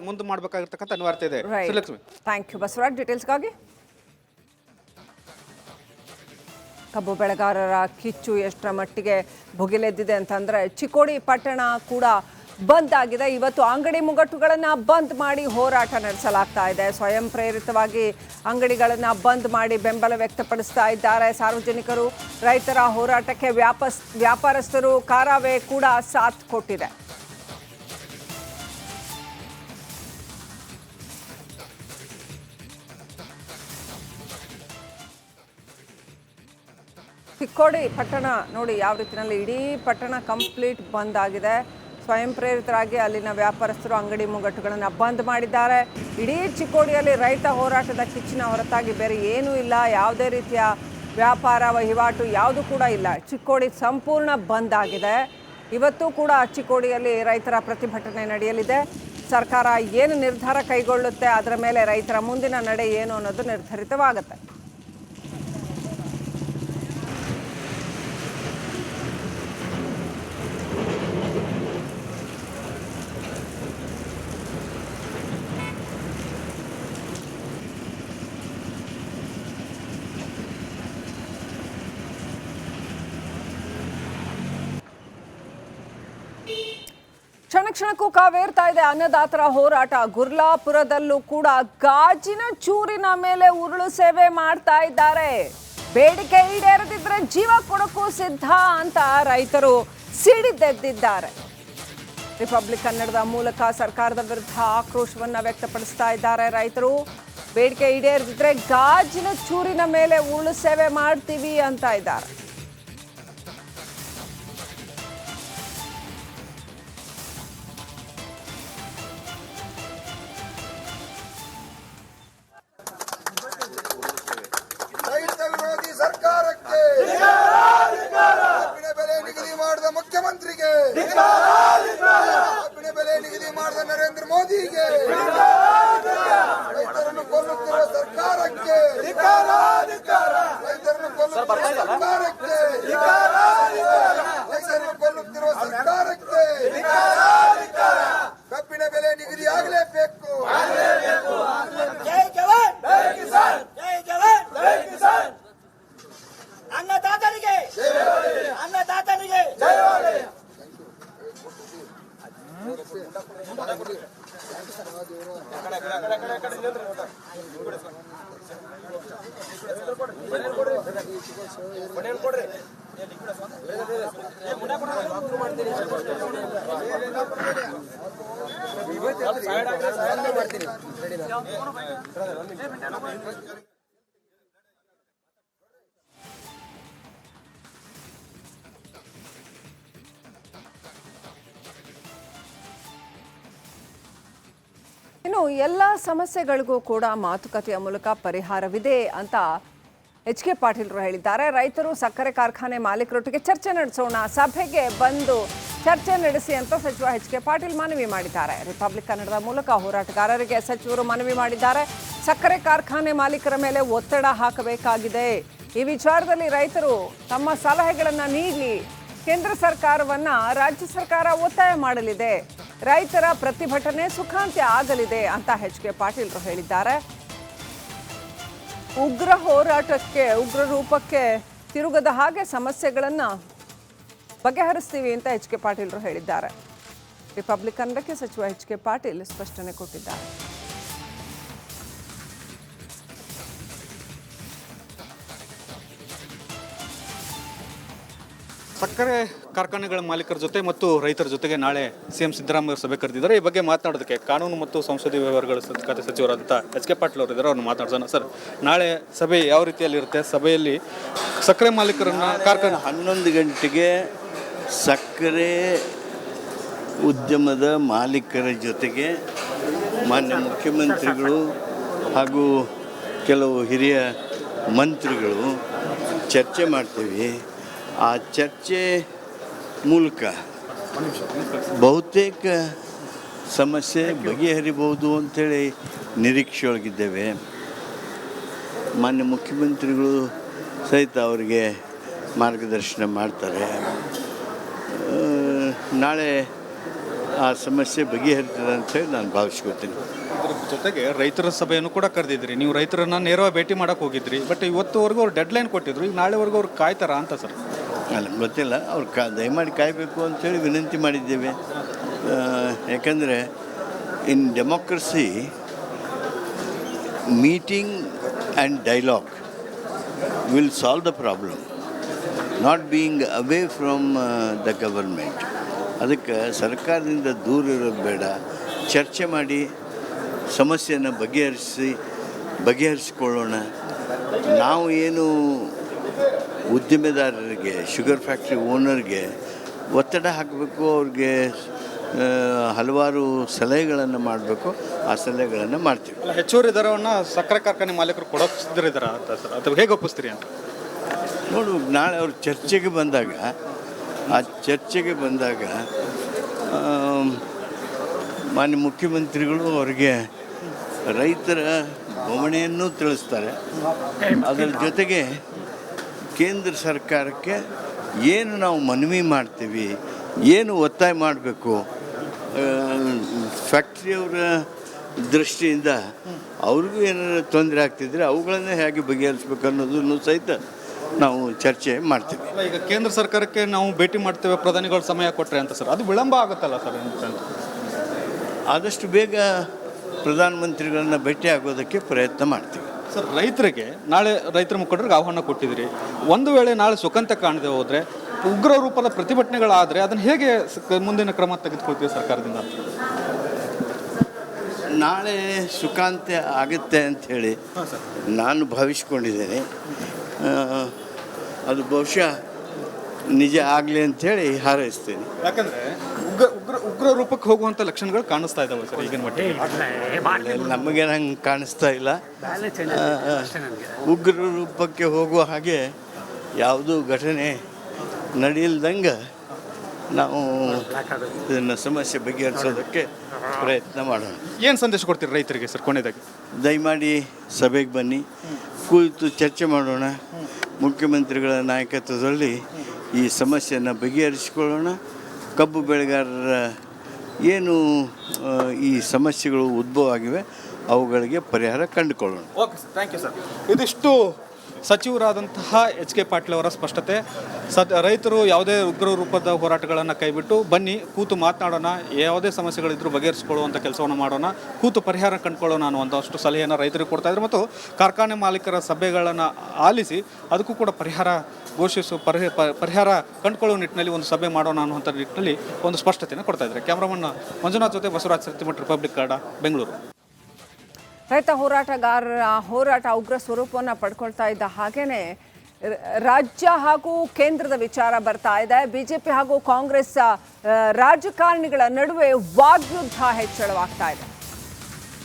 ಮುಂದೆ ಮಾಡಬೇಕಾಗಿರ್ತಕ್ಕಂಥ ಅನಿವಾರ್ಯತೆ ಇದೆ. ಶ್ರೀಲಕ್ಷ್ಮಿ, ಥ್ಯಾಂಕ್ ಯು ಬಸವರಾಜ್ ಡೀಟೇಲ್ಸ್ಗಾಗಿ. ಕಬ್ಬು ಬೆಳೆಗಾರರ ಕಿಚ್ಚು ಎಷ್ಟರ ಮಟ್ಟಿಗೆ ಭುಗಿಲೆದ್ದಿದೆ ಅಂತಂದರೆ ಚಿಕ್ಕೋಡಿ ಪಟ್ಟಣ ಕೂಡ ಬಂದ್ ಆಗಿದೆ. ಇವತ್ತು ಅಂಗಡಿ ಮುಂಗಟ್ಟುಗಳನ್ನು ಬಂದ್ ಮಾಡಿ ಹೋರಾಟ ನಡೆಸಲಾಗ್ತಾ ಇದೆ. ಸ್ವಯಂ ಪ್ರೇರಿತವಾಗಿ ಅಂಗಡಿಗಳನ್ನು ಬಂದ್ ಮಾಡಿ ಬೆಂಬಲ ವ್ಯಕ್ತಪಡಿಸ್ತಾ ಇದ್ದಾರೆ ಸಾರ್ವಜನಿಕರು. ರೈತರ ಹೋರಾಟಕ್ಕೆ ವ್ಯಾಪಾರಸ್ಥರು, ಕಾರಾವೆ ಕೂಡ ಸಾಥ್ ಕೊಟ್ಟಿದೆ. ಚಿಕ್ಕೋಡಿ ಪಟ್ಟಣ ನೋಡಿ ಯಾವ ರೀತಿಯಲ್ಲಿ ಇಡೀ ಪಟ್ಟಣ ಕಂಪ್ಲೀಟ್ ಬಂದ್ ಆಗಿದೆ. ಸ್ವಯಂ ಪ್ರೇರಿತರಾಗಿ ಅಲ್ಲಿನ ವ್ಯಾಪಾರಸ್ಥರು ಅಂಗಡಿ ಮುಂಗಟ್ಟುಗಳನ್ನು ಬಂದ್ ಮಾಡಿದ್ದಾರೆ. ಇಡೀ ಚಿಕ್ಕೋಡಿಯಲ್ಲಿ ರೈತ ಹೋರಾಟದ ಕಿಚ್ಚಿನ ಹೊರತಾಗಿ ಬೇರೆ ಏನೂ ಇಲ್ಲ. ಯಾವುದೇ ರೀತಿಯ ವ್ಯಾಪಾರ ವಹಿವಾಟು ಯಾವುದು ಕೂಡ ಇಲ್ಲ. ಚಿಕ್ಕೋಡಿ ಸಂಪೂರ್ಣ ಬಂದ್ ಆಗಿದೆ. ಇವತ್ತು ಕೂಡ ಚಿಕ್ಕೋಡಿಯಲ್ಲಿ ರೈತರ ಪ್ರತಿಭಟನೆ ನಡೆಯಲಿದೆ. ಸರ್ಕಾರ ಏನು ನಿರ್ಧಾರ ಕೈಗೊಳ್ಳುತ್ತೆ ಅದರ ಮೇಲೆ ರೈತರ ಮುಂದಿನ ನಡೆ ಏನು ಅನ್ನೋದು ನಿರ್ಧರಿತವಾಗುತ್ತೆ. ಕ್ಷಣ ಕ್ಷಣಕ್ಕೂ ಕಾವೇರ್ತಾ ಇದೆ ಅನ್ನದಾತರ ಹೋರಾಟ. ಗುರ್ಲಾಪುರದಲ್ಲೂ ಕೂಡ ಗಾಜಿನ ಚೂರಿನ ಮೇಲೆ ಉರುಳು ಸೇವೆ ಮಾಡ್ತಾ ಇದ್ದಾರೆ. ಬೇಡಿಕೆ ಈಡೇರದಿದ್ರೆ ಜೀವ ಕೊಡಕ್ಕೂ ಸಿದ್ಧ ಅಂತ ರೈತರು ಸಿಡಿದೆದ್ದಿದ್ದಾರೆ. ರಿಪಬ್ಲಿಕ್ ಕನ್ನಡದ ಮೂಲಕ ಸರ್ಕಾರದ ವಿರುದ್ಧ ಆಕ್ರೋಶವನ್ನ ವ್ಯಕ್ತಪಡಿಸ್ತಾ ಇದ್ದಾರೆ ರೈತರು. ಬೇಡಿಕೆ ಈಡೇರದಿದ್ರೆ ಗಾಜಿನ ಚೂರಿನ ಮೇಲೆ ಉರುಳು ಸೇವೆ ಮಾಡ್ತೀವಿ ಅಂತ ಇದ್ದಾರೆ. ರೈತ ವಿರೋಧಿ ಸರ್ಕಾರಕ್ಕೆ, ಕಬ್ಬಿನ ಬೆಲೆ ನಿಗದಿ ಮಾಡಿದ ಮುಖ್ಯಮಂತ್ರಿಗೆ, ಕಬ್ಬಿನ ಬೆಲೆ ನಿಗದಿ ಮಾಡಿದ ನರೇಂದ್ರ ಮೋದಿಗೆ, ರೈತರನ್ನು ಕೊಲ್ಲುತ್ತಿರುವ ಸರ್ಕಾರಕ್ಕೆ, ರೈತರನ್ನು ಕೊಲ್ಲುತ್ತಿರುವ ಸರ್ಕಾರಕ್ಕೆ, ರೈತರನ್ನು ಕೊಲ್ಲುತ್ತಿರುವ ಸರ್ಕಾರಕ್ಕೆ ಕಬ್ಬಿನ ಬೆಲೆ ನಿಗದಿ ಆಗಲೇಬೇಕು. ಜೈ ಜವಾನ್, ಜೈ ಕಿಸಾನ್, ಜೈ ಜವಾನ್, ಜೈ ಕಿಸಾನ್. ಅನ್ನದಾತರಿಗೆ, ಅನ್ನದಾತರಿಗೆ ಜಯವಾಗಲಿ. ಇನ್ನು ಎಲ್ಲ ಸಮಸ್ಯೆಗಳಿಗೂ ಕೂಡ ಮಾತುಕತೆಯ ಮೂಲಕ ಪರಿಹಾರವಿದೆ ಅಂತ ಎಚ್.ಕೆ. ಪಾಟೀಲ್ರು ಹೇಳಿದ್ದಾರೆ. ರೈತರು ಸಕ್ಕರೆ ಕಾರ್ಖಾನೆ ಮಾಲೀಕರೊಟ್ಟಿಗೆ ಚರ್ಚೆ ನಡೆಸೋಣ, ಸಭೆಗೆ ಬಂದು ಚರ್ಚೆ ನಡೆಸಿ ಅಂತ ಸಚಿವ ಎಚ್.ಕೆ. ಪಾಟೀಲ್ ಮನವಿ ಮಾಡಿದ್ದಾರೆ. ರಿಪಬ್ಲಿಕ್ ಕನ್ನಡದ ಮೂಲಕ ಹೋರಾಟಗಾರರಿಗೆ ಸಚಿವರು ಮನವಿ ಮಾಡಿದ್ದಾರೆ. ಸಕ್ಕರೆ ಕಾರ್ಖಾನೆ ಮಾಲೀಕರ ಮೇಲೆ ಒತ್ತಡ ಹಾಕಬೇಕಾಗಿದೆ. ಈ ವಿಚಾರದಲ್ಲಿ ರೈತರು ತಮ್ಮ ಸಲಹೆಗಳನ್ನು ನೀಡಿ ಕೇಂದ್ರ ಸರ್ಕಾರವನ್ನ ರಾಜ್ಯ ಸರ್ಕಾರ ಒತ್ತಾಯ ಮಾಡಲಿದೆ. ರೈತರ ಪ್ರತಿಭಟನೆ ಸುಖಾಂತ್ಯ ಆಗಲಿದೆ ಅಂತ ಎಚ್.ಕೆ. ಪಾಟೀಲ್ರು ಹೇಳಿದ್ದಾರೆ. ಉಗ್ರ ಹೋರಾಟಕ್ಕೆ, ಉಗ್ರ ರೂಪಕ್ಕೆ ತಿರುಗದ ಹಾಗೆ ಸಮಸ್ಯೆಗಳನ್ನು ಬಗೆಹರಿಸ್ತೀವಿ ಅಂತ ಎಚ್.ಕೆ. ಪಾಟೀಲ್ರು ಹೇಳಿದ್ದಾರೆ. ರಿಪಬ್ಲಿಕ್ ಕನ್ನಡಕ್ಕೆ ಸಚಿವ ಎಚ್.ಕೆ. ಪಾಟೀಲ್ ಸ್ಪಷ್ಟನೆ ಕೊಟ್ಟಿದ್ದಾರೆ. ಸಕ್ಕರೆ ಕಾರ್ಖಾನೆಗಳ ಮಾಲೀಕರ ಜೊತೆ ಮತ್ತು ರೈತರ ಜೊತೆಗೆ ನಾಳೆ ಸಿಎಂ ಸಿದ್ದರಾಮಯ್ಯ ಸಭೆ ಕರೆದಿದ್ದಾರೆ. ಈ ಬಗ್ಗೆ ಮಾತನಾಡೋದಕ್ಕೆ ಕಾನೂನು ಮತ್ತು ಸಂಸದೀಯ ವ್ಯವಹಾರಗಳ ಖಾತೆ ಸಚಿವರಾದಂಥ ಎಚ್.ಕೆ. ಪಾಟೀಲ್ ಅವರು ಇದ್ದಾರೆ. ಅವ್ರನ್ನ ಮಾತಾಡ್ಸೋಣ. ಸರ್, ನಾಳೆ ಸಭೆ ಯಾವ ರೀತಿಯಲ್ಲಿರುತ್ತೆ? ಸಭೆಯಲ್ಲಿ ಸಕ್ಕರೆ ಮಾಲೀಕರನ್ನ ಕಾರ್ಖಾನೆ 11 ಗಂಟೆಗೆ ಸಕ್ಕರೆ ಉದ್ಯಮದ ಮಾಲೀಕರ ಜೊತೆಗೆ ಮಾನ್ಯ ಮುಖ್ಯಮಂತ್ರಿಗಳು ಹಾಗೂ ಕೆಲವು ಹಿರಿಯ ಮಂತ್ರಿಗಳು ಚರ್ಚೆ ಮಾಡ್ತೀವಿ. ಆ ಚರ್ಚೆ ಮೂಲಕ ಬಹುತೇಕ ಸಮಸ್ಯೆ ಬಗೆಹರಿಬಹುದು ಅಂಥೇಳಿ ನಿರೀಕ್ಷೆಯೊಳಗಿದ್ದೇವೆ. ಮಾನ್ಯ ಮುಖ್ಯಮಂತ್ರಿಗಳು ಸಹಿತ ಅವರಿಗೆ ಮಾರ್ಗದರ್ಶನ ಮಾಡ್ತಾರೆ. ನಾಳೆ ಆ ಸಮಸ್ಯೆ ಬಗೆಹರಿತದೆ ಅಂತೇಳಿ ನಾನು ಭಾವಿಸ್ಕೊತೀನಿ. ಇದ್ರ ಜೊತೆಗೆ ರೈತರ ಸಭೆಯನ್ನು ಕೂಡ ಕರೆದಿದ್ರಿ. ನೀವು ರೈತರನ್ನ ನೇರವಾಗಿ ಭೇಟಿ ಮಾಡೋಕೆ ಹೋಗಿದ್ರಿ. ಬಟ್ ಇವತ್ತುವರೆಗೂ ಅವ್ರು ಡೆಡ್ಲೈನ್ ಕೊಟ್ಟಿದ್ರು. ಈಗ ನಾಳೆವರೆಗೂ ಅವ್ರು ಕಾಯ್ತಾರ ಅಂತ ಸರ್? ಅಲ್ಲ, ಗೊತ್ತಿಲ್ಲ. ಅವ್ರು ದಯಮಾಡಿ ಕಾಯಬೇಕು ಅಂಥೇಳಿ ವಿನಂತಿ ಮಾಡಿದ್ದೇವೆ. ಯಾಕಂದರೆ ಇನ್ democracy meeting and dialogue will solve the problem, not being away from the government. ಅದಕ್ಕೆ ಸರ್ಕಾರದಿಂದ ದೂರ ಇರೋದು ಬೇಡ. ಚರ್ಚೆ ಮಾಡಿ ಸಮಸ್ಯೆಯನ್ನು ಬಗೆಹರಿಸಿಕೊಳ್ಳೋಣ. ನಾವು ಏನು ಉದ್ದಿಮೆದಾರರಿಗೆ, ಶುಗರ್ ಫ್ಯಾಕ್ಟ್ರಿ ಓನರ್ಗೆ ಒತ್ತಡ ಹಾಕಬೇಕು, ಅವ್ರಿಗೆ ಹಲವಾರು ಸಲಹೆಗಳನ್ನು ಮಾಡಬೇಕು. ಆ ಸಲಹೆಗಳನ್ನು ಮಾಡ್ತೀವಿ. ಹೆಚ್ಚುವರಿ ದರವನ್ನು ಸಕ್ಕರೆ ಕಾರ್ಖಾನೆ ಮಾಲೀಕರು ಕೊಡೋಕೆ ಸಿದ್ಧರಿದ್ದಾರೆ ಅಂತ ಸರ್, ಅದು ಹೇಗೆ ಒಪ್ಪಿಸ್ತೀರಿ ಅಂತ? ನೋಡು, ನಾಳೆ ಅವ್ರ ಚರ್ಚೆಗೆ ಬಂದಾಗ ಆ ಚರ್ಚೆಗೆ ಬಂದಾಗ ಮಾನ್ಯ ಮುಖ್ಯಮಂತ್ರಿಗಳು ಅವರಿಗೆ ರೈತರ ಬವಣೆಯನ್ನು ತಿಳಿಸ್ತಾರೆ. ಅದರ ಜೊತೆಗೆ ಕೇಂದ್ರ ಸರ್ಕಾರಕ್ಕೆ ಏನು ನಾವು ಮನವಿ ಮಾಡ್ತೀವಿ, ಏನು ಒತ್ತಾಯ ಮಾಡಬೇಕು, ಫ್ಯಾಕ್ಟ್ರಿಯವರ ದೃಷ್ಟಿಯಿಂದ ಅವ್ರಿಗೂ ಏನಾದ್ರು ತೊಂದರೆ ಆಗ್ತಿದ್ರೆ ಅವುಗಳನ್ನೇ ಹೇಗೆ ಬಗೆಹರಿಸ್ಬೇಕು ಅನ್ನೋದನ್ನು ಸಹಿತ ನಾವು ಚರ್ಚೆ ಮಾಡ್ತೀವಿ. ಈಗ ಕೇಂದ್ರ ಸರ್ಕಾರಕ್ಕೆ ನಾವು ಭೇಟಿ ಮಾಡ್ತೇವೆ, ಪ್ರಧಾನಿಗಳು ಸಮಯ ಕೊಟ್ಟರೆ ಅಂತ ಸರ್, ಅದು ವಿಳಂಬ ಆಗುತ್ತಲ್ಲ ಸರ್? ಆದಷ್ಟು ಬೇಗ ಪ್ರಧಾನಮಂತ್ರಿಗಳನ್ನ ಭೇಟಿ ಆಗೋದಕ್ಕೆ ಪ್ರಯತ್ನ ಮಾಡ್ತೀವಿ. ಸರ್, ರೈತರಿಗೆ ನಾಳೆ ರೈತರ ಮುಖಂಡರಿಗೆ ಆಹ್ವಾನ ಕೊಟ್ಟಿದ್ದೀರಿ. ಒಂದು ವೇಳೆ ನಾಳೆ ಸುಖಾಂತ ಕಾಣದೆ ಹೋದರೆ, ಉಗ್ರ ರೂಪದ ಪ್ರತಿಭಟನೆಗಳಾದರೆ ಅದನ್ನು ಹೇಗೆ ಮುಂದಿನ ಕ್ರಮ ತೆಗೆದುಕೊಳ್ತೀವಿ ಸರ್ಕಾರದಿಂದ? ನಾಳೆ ಸುಖಾಂತ್ಯ ಆಗುತ್ತೆ ಅಂಥೇಳಿ ನಾನು ಭಾವಿಸ್ಕೊಂಡಿದ್ದೇನೆ. ಅದು ಬಹುಶಃ ನಿಜ ಆಗಲಿ ಅಂಥೇಳಿ ಹಾರೈಸ್ತೇನೆ. ಯಾಕಂದರೆ ಉಗ್ರ ರೂಪಕ್ಕೆ ಹೋಗುವಂಥ ಲಕ್ಷಣಗಳು ಕಾಣಿಸ್ತಾ ಇದ್ದಾವೆ ಸರ್ ಈಗಿನ ಮಟ್ಟಿಗೆ. ನಮಗೆ ಹಂಗೆ ಕಾಣಿಸ್ತಾ ಇಲ್ಲ. ಉಗ್ರ ರೂಪಕ್ಕೆ ಹೋಗುವ ಹಾಗೆ ಯಾವುದೂ ಘಟನೆ ನಡೆಯಲ್ದಂಗೆ ನಾವು ಇದನ್ನು ಸಮಸ್ಯೆ ಬಗೆಹರಿಸೋದಕ್ಕೆ ಪ್ರಯತ್ನ ಮಾಡೋಣ. ಏನು ಸಂದೇಶ ಕೊಡ್ತೀರಿ ರೈತರಿಗೆ ಸರ್ ಕೊನೆಯದಾಗಿ? ದಯಮಾಡಿ ಸಭೆಗೆ ಬನ್ನಿ, ಕುಳಿತು ಚರ್ಚೆ ಮಾಡೋಣ. ಮುಖ್ಯಮಂತ್ರಿಗಳ ನಾಯಕತ್ವದಲ್ಲಿ ಈ ಸಮಸ್ಯೆಯನ್ನು ಬಗೆಹರಿಸಿಕೊಳ್ಳೋಣ. ಕಬ್ಬು ಬೆಳೆಗಾರರ ಏನು ಈ ಸಮಸ್ಯೆಗಳು ಉದ್ಭವ ಆಗಿವೆ ಅವುಗಳಿಗೆ ಪರಿಹಾರ ಕಂಡುಕೊಳ್ಳೋಣ. Okay sir, thank you sir. ಇದಿಷ್ಟು ಸಚಿವರಾದಂತಹ ಎಚ್ ಕೆ ಪಾಟೀಲ್ ಅವರ ಸ್ಪಷ್ಟತೆ. ರೈತರು ಯಾವುದೇ ಉಗ್ರ ರೂಪದ ಹೋರಾಟಗಳನ್ನು ಕೈಬಿಟ್ಟು ಬನ್ನಿ, ಕೂತು ಮಾತನಾಡೋಣ, ಯಾವುದೇ ಸಮಸ್ಯೆಗಳಿದ್ರೂ ಬಗೆಹರಿಸಿಕೊಳ್ಳುವಂಥ ಕೆಲಸವನ್ನು ಮಾಡೋಣ, ಕೂತು ಪರಿಹಾರ ಕಂಡುಕೊಳ್ಳೋಣ ಅನ್ನುವಂಥಷ್ಟು ಸಲಹೆಯನ್ನು ರೈತರಿಗೆ ಕೊಡ್ತಾ ಇದ್ದಾರೆ. ಮತ್ತು ಕಾರ್ಖಾನೆ ಮಾಲೀಕರ ಸಭೆಗಳನ್ನು ಆಲಿಸಿ ಅದಕ್ಕೂ ಕೂಡ ಪರಿಹಾರ ಪರಿಹಾರ ಕಂಡುಕೊಳ್ಳುವ ನಿಟ್ಟಿನಲ್ಲಿ ಒಂದು ಸಭೆ ಮಾಡೋಣ ಅನ್ನುವಂಥ ನಿಟ್ಟಿನಲ್ಲಿ ಒಂದು ಸ್ಪಷ್ಟತೆಯನ್ನು ಕೊಡ್ತಾ ಇದ್ದಾರೆ. ಕ್ಯಾಮ್ರಾಮನ್ ಮಂಜುನಾಥ್ ಜೊತೆ ಬಸವರಾಜ್ ಸತ್ಯಮಠ, ರಿಪಬ್ಲಿಕ್ ಕನ್ನಡ, ಬೆಂಗಳೂರು. ರೈತ ಹೋರಾಟಗಾರರ ಹೋರಾಟ ಉಗ್ರ ಸ್ವರೂಪವನ್ನು ಪಡ್ಕೊಳ್ತಾ ಇದ್ದ ಹಾಗೇನೆ ರಾಜ್ಯ ಹಾಗೂ ಕೇಂದ್ರದ ವಿಚಾರ ಬರ್ತಾ ಇದೆ. ಬಿಜೆಪಿ ಹಾಗೂ ಕಾಂಗ್ರೆಸ್ ರಾಜಕಾರಣಿಗಳ ನಡುವೆ ವಾಗ್ಯುದ್ಧ ಹೆಚ್ಚಳವಾಗ್ತಾ ಇದೆ.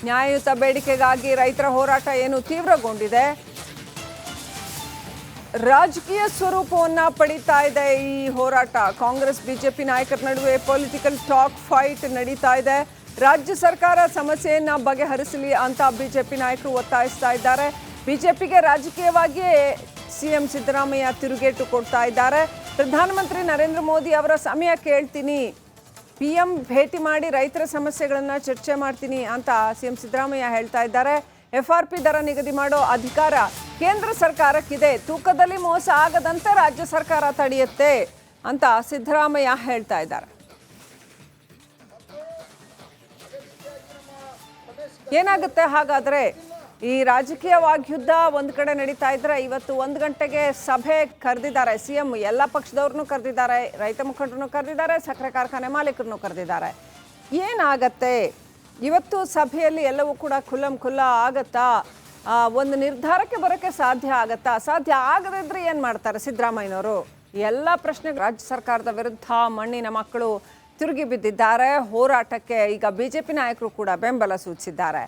ನ್ಯಾಯಯುತ ಬೇಡಿಕೆಗಾಗಿ ರೈತರ ಹೋರಾಟ ಏನು ತೀವ್ರಗೊಂಡಿದೆ, ರಾಜಕೀಯ ಸ್ವರೂಪವನ್ನ ಪಡಿತಾ ಇದೆ ಈ ಹೋರಾಟ. ಕಾಂಗ್ರೆಸ್ ಬಿಜೆಪಿ ನಾಯಕರ ನಡುವೆ ಪೊಲಿಟಿಕಲ್ ಟಾಕ್ ಫೈಟ್ ನಡೀತಾ ಇದೆ. ರಾಜ್ಯ ಸರ್ಕಾರ ಸಮಸ್ಯೆಯನ್ನ ಬಗೆಹರಿಸಲಿ ಅಂತ ಬಿಜೆಪಿ ನಾಯಕರು ಒತ್ತಾಯಿಸ್ತಾ ಇದ್ದಾರೆ. ಬಿಜೆಪಿಗೆ ರಾಜಕೀಯವಾಗಿಯೇ ಸಿಎಂ ಸಿದ್ದರಾಮಯ್ಯ ತಿರುಗೇಟು ಕೊಡ್ತಾ ಇದ್ದಾರೆ. ಪ್ರಧಾನಮಂತ್ರಿ ನರೇಂದ್ರ ಮೋದಿ ಅವರ ಸಮಯ ಕೇಳ್ತೀನಿ, PM ಭೇಟಿ ಮಾಡಿ ರೈತರ ಸಮಸ್ಯೆಗಳನ್ನ ಚರ್ಚೆ ಮಾಡ್ತೀನಿ ಅಂತ ಸಿಎಂ ಸಿದ್ದರಾಮಯ್ಯ ಹೇಳ್ತಾ ಇದ್ದಾರೆ. FRP ದರ ನಿಗದಿ ಮಾಡೋ ಅಧಿಕಾರ ಕೇಂದ್ರ ಸರ್ಕಾರಕ್ಕಿದೆ, ತೂಕದಲ್ಲಿ ಮೋಸ ಆಗದಂತೆ ರಾಜ್ಯ ಸರ್ಕಾರ ತಡೆಯುತ್ತೆ ಅಂತ ಸಿದ್ದರಾಮಯ್ಯ ಹೇಳ್ತಾ ಇದ್ದಾರೆ. ಏನಾಗುತ್ತೆ ಹಾಗಾದ್ರೆ? ಈ ರಾಜಕೀಯ ವಾಗ್ಯುದ್ಧ ಒಂದು ಕಡೆ ನಡೀತಾ ಇದ್ರೆ, ಇವತ್ತು 1 ಗಂಟೆಗೆ ಸಭೆ ಕರೆದಿದ್ದಾರೆ ಸಿಎಂ. ಎಲ್ಲ ಪಕ್ಷದವ್ರನ್ನೂ ಕರೆದಿದ್ದಾರೆ, ರೈತ ಮುಖಂಡರನ್ನು ಕರೆದಿದ್ದಾರೆ, ಸಕ್ಕರೆ ಕಾರ್ಖಾನೆ ಮಾಲೀಕರನ್ನು ಕರೆದಿದ್ದಾರೆ. ಏನಾಗತ್ತೆ ಇವತ್ತು ಸಭೆಯಲ್ಲಿ? ಎಲ್ಲವೂ ಕೂಡ ಖುಲ್ಲಾ ಆಗತ್ತಾ? ಒಂದು ನಿರ್ಧಾರಕ್ಕೆ ಬರೋಕ್ಕೆ ಸಾಧ್ಯ ಆಗತ್ತಾ? ಸಾಧ್ಯ ಆಗದಿದ್ರೆ ಏನು ಮಾಡ್ತಾರೆ ಸಿದ್ದರಾಮಯ್ಯನವರು? ಎಲ್ಲ ಪ್ರಶ್ನೆ. ರಾಜ್ಯ ಸರ್ಕಾರದ ವಿರುದ್ಧ ಮಣ್ಣಿನ ಮಕ್ಕಳು ತಿರುಗಿ ಬಿದ್ದಿದ್ದಾರೆ. ಹೋರಾಟಕ್ಕೆ ಈಗ ಬಿಜೆಪಿ ನಾಯಕರು ಕೂಡ ಬೆಂಬಲ ಸೂಚಿಸಿದ್ದಾರೆ.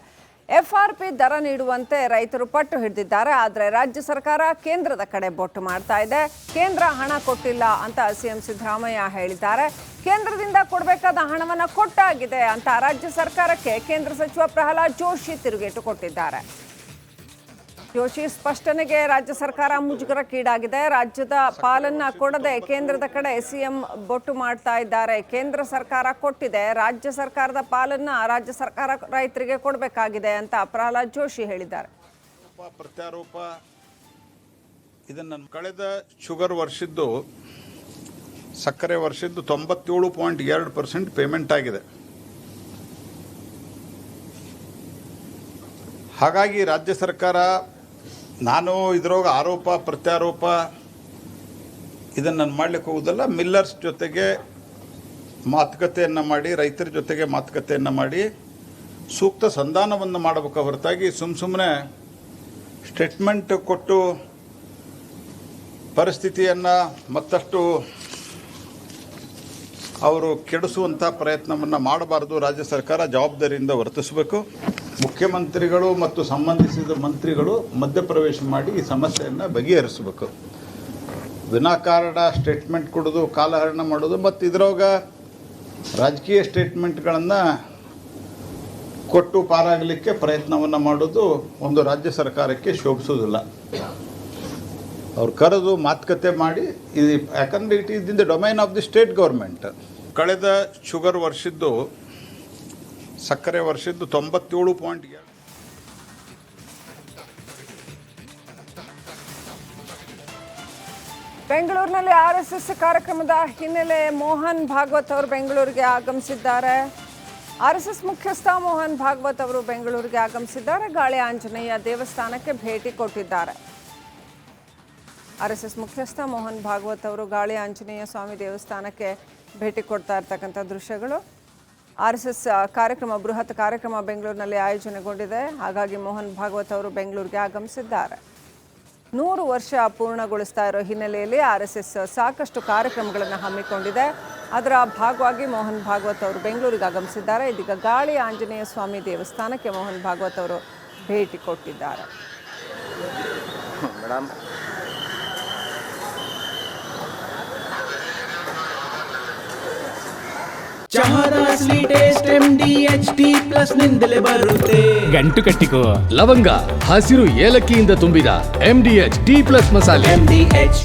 FRP ದರ ನೀಡುವಂತೆ ರೈತರು ಪಟ್ಟು ಹಿಡಿದಿದ್ದಾರೆ. ಆದರೆ ರಾಜ್ಯ ಸರ್ಕಾರ ಕೇಂದ್ರದ ಕಡೆ ಬೊಟ್ಟು ಮಾಡ್ತಾ ಇದೆ. ಕೇಂದ್ರ ಹಣ ಕೊಟ್ಟಿಲ್ಲ ಅಂತ ಸಿಎಂ ಸಿದ್ದರಾಮಯ್ಯ ಹೇಳಿದ್ದಾರೆ. ಕೇಂದ್ರದಿಂದ ಕೊಡಬೇಕಾದ ಹಣವನ್ನು ಕೊಟ್ಟಾಗಿದೆ ಅಂತ ರಾಜ್ಯ ಸರ್ಕಾರಕ್ಕೆ ಕೇಂದ್ರ ಸಚಿವ ಪ್ರಹ್ಲಾದ್ ಜೋಶಿ ತಿರುಗೇಟು ಕೊಟ್ಟಿದ್ದಾರೆ. ಜೋಶಿ ಸ್ಪಷ್ಟನೆಗೆ ರಾಜ್ಯ ಸರ್ಕಾರ ಮುಜುಗರಕ್ಕೀಡಾಗಿದೆ. ರಾಜ್ಯದ ಪಾಲನ್ನ ಕೊಡದೆ ಕೇಂದ್ರದ ಕಡೆ ಸಿಎಂ ಬೊಟ್ಟು ಮಾಡ್ತಾ ಇದ್ದಾರೆ. ಕೇಂದ್ರ ಸರ್ಕಾರ ಕೊಟ್ಟಿದೆ, ರಾಜ್ಯ ಸರ್ಕಾರದ ಪಾಲನ್ನ ರಾಜ್ಯ ಸರ್ಕಾರ ರೈತರಿಗೆ ಕೊಡಬೇಕಾಗಿದೆ ಅಂತ ಪ್ರಹ್ಲಾದ್ ಜೋಶಿ ಹೇಳಿದ್ದಾರೆ. ಪ್ರತ್ಯಾರೋಪ ಇದನ್ನು ಕಳೆದ ಶುಗರ್ ವರ್ಷದ್ದು ಸಕ್ಕರೆ ವರ್ಷದ್ದು 97.2% ಪೇಮೆಂಟ್ ಆಗಿದೆ. ಹಾಗಾಗಿ ರಾಜ್ಯ ಸರ್ಕಾರ ನಾನು ಇದರೊಳಗೆ ಆರೋಪ ಪ್ರತ್ಯಾರೋಪ ಇದನ್ನು ನಾನು ಮಾಡಲಿಕ್ಕೆ ಹೋಗೋದಲ್ಲ. ಮಿಲ್ಲರ್ಸ್ ಜೊತೆಗೆ ಮಾತುಕತೆಯನ್ನು ಮಾಡಿ, ರೈತರ ಜೊತೆಗೆ ಮಾತುಕತೆಯನ್ನು ಮಾಡಿ ಸೂಕ್ತ ಸಂಧಾನವನ್ನು ಮಾಡಬೇಕು ಹೊರತಾಗಿ ಸುಮ್ಮನೆ ಸ್ಟೇಟ್ಮೆಂಟ್ ಕೊಟ್ಟು ಪರಿಸ್ಥಿತಿಯನ್ನು ಮತ್ತಷ್ಟು ಅವರು ಕೆಡಿಸುವಂಥ ಪ್ರಯತ್ನವನ್ನು ಮಾಡಬಾರ್ದು. ರಾಜ್ಯ ಸರ್ಕಾರ ಜವಾಬ್ದಾರಿಯಿಂದ ವರ್ತಿಸಬೇಕು. ಮುಖ್ಯಮಂತ್ರಿಗಳು ಮತ್ತು ಸಂಬಂಧಿಸಿದ ಮಂತ್ರಿಗಳು ಮಧ್ಯಪ್ರವೇಶ ಮಾಡಿ ಈ ಸಮಸ್ಯೆಯನ್ನು ಬಗೆಹರಿಸಬೇಕು. ವಿನಾಕಾರಣ ಸ್ಟೇಟ್ಮೆಂಟ್ ಕೊಡೋದು, ಕಾಲಹರಣ ಮಾಡೋದು ಮತ್ತು ಇದ್ರೊಳಗ ರಾಜಕೀಯ ಸ್ಟೇಟ್ಮೆಂಟ್ಗಳನ್ನು ಕೊಟ್ಟು ಪಾರಾಗಲಿಕ್ಕೆ ಪ್ರಯತ್ನವನ್ನು ಮಾಡೋದು ಒಂದು ರಾಜ್ಯ ಸರ್ಕಾರಕ್ಕೆ ಶೋಭಿಸೋದಿಲ್ಲ. ಅವ್ರು ಕರೆದು ಮಾತುಕತೆ ಮಾಡಿ ಇದು, ಯಾಕಂದರೆ it is in the domain of the state government. ಕಳೆದ ಶುಗರ್ ವರ್ಷದ್ದು, ಸಕ್ಕರೆ ವರ್ಷದ್ದು 97.2. ಬೆಂಗಳೂರಿನಲ್ಲಿ RSS ಕಾರ್ಯಕ್ರಮದ ಹಿನ್ನೆಲೆ ಮೋಹನ್ ಭಾಗವತ್ ಅವರು ಬೆಂಗಳೂರಿಗೆ ಆಗಮಿಸಿದ್ದಾರೆ. RSS ಮುಖ್ಯಸ್ಥ ಮೋಹನ್ ಭಾಗವತ್ ಅವರು ಬೆಂಗಳೂರಿಗೆ ಆಗಮಿಸಿದ್ದಾರೆ. ಗಾಳಿ ಆಂಜನೇಯ ದೇವಸ್ಥಾನಕ್ಕೆ ಭೇಟಿ ಕೊಟ್ಟಿದ್ದಾರೆ. RSS ಮುಖ್ಯಸ್ಥ ಮೋಹನ್ ಭಾಗವತ್ ಅವರು ಗಾಳಿ ಆಂಜನೇಯ ಸ್ವಾಮಿ ದೇವಸ್ಥಾನಕ್ಕೆ ಭೇಟಿ ಕೊಡ್ತಾ ಇರ್ತಕ್ಕಂಥ ದೃಶ್ಯಗಳು. RSS ಕಾರ್ಯಕ್ರಮ, ಬೃಹತ್ ಕಾರ್ಯಕ್ರಮ ಬೆಂಗಳೂರಿನಲ್ಲಿ ಆಯೋಜನೆಗೊಂಡಿದೆ. ಹಾಗಾಗಿ ಮೋಹನ್ ಭಾಗವತ್ ಅವರು ಬೆಂಗಳೂರಿಗೆ ಆಗಮಿಸಿದ್ದಾರೆ. 100 ವರ್ಷ ಪೂರ್ಣಗೊಳಿಸ್ತಾ ಇರೋ ಹಿನ್ನೆಲೆಯಲ್ಲಿ RSS ಸಾಕಷ್ಟು ಕಾರ್ಯಕ್ರಮಗಳನ್ನು ಹಮ್ಮಿಕೊಂಡಿದೆ. ಅದರ ಭಾಗವಾಗಿ ಮೋಹನ್ ಭಾಗವತ್ ಅವರು ಬೆಂಗಳೂರಿಗೆ ಆಗಮಿಸಿದ್ದಾರೆ. ಇದೀಗ ಗಾಳಿ ಆಂಜನೇಯ ಸ್ವಾಮಿ ದೇವಸ್ಥಾನಕ್ಕೆ ಮೋಹನ್ ಭಾಗವತ್ ಅವರು ಭೇಟಿ ಕೊಟ್ಟಿದ್ದಾರೆ. ಚಹಾದ ಅಸಲಿ ಟೇಸ್ಟ್ MDHT+ ನಿಂದಲೇ ಬರುತ್ತೆ. ಗಂಟು ಕಟ್ಟಿಕೋ ಲವಂಗ, ಹಸಿರು ಏಲಕ್ಕಿಯಿಂದ ತುಂಬಿದ MDHT+ ಮಸಾಲೆ.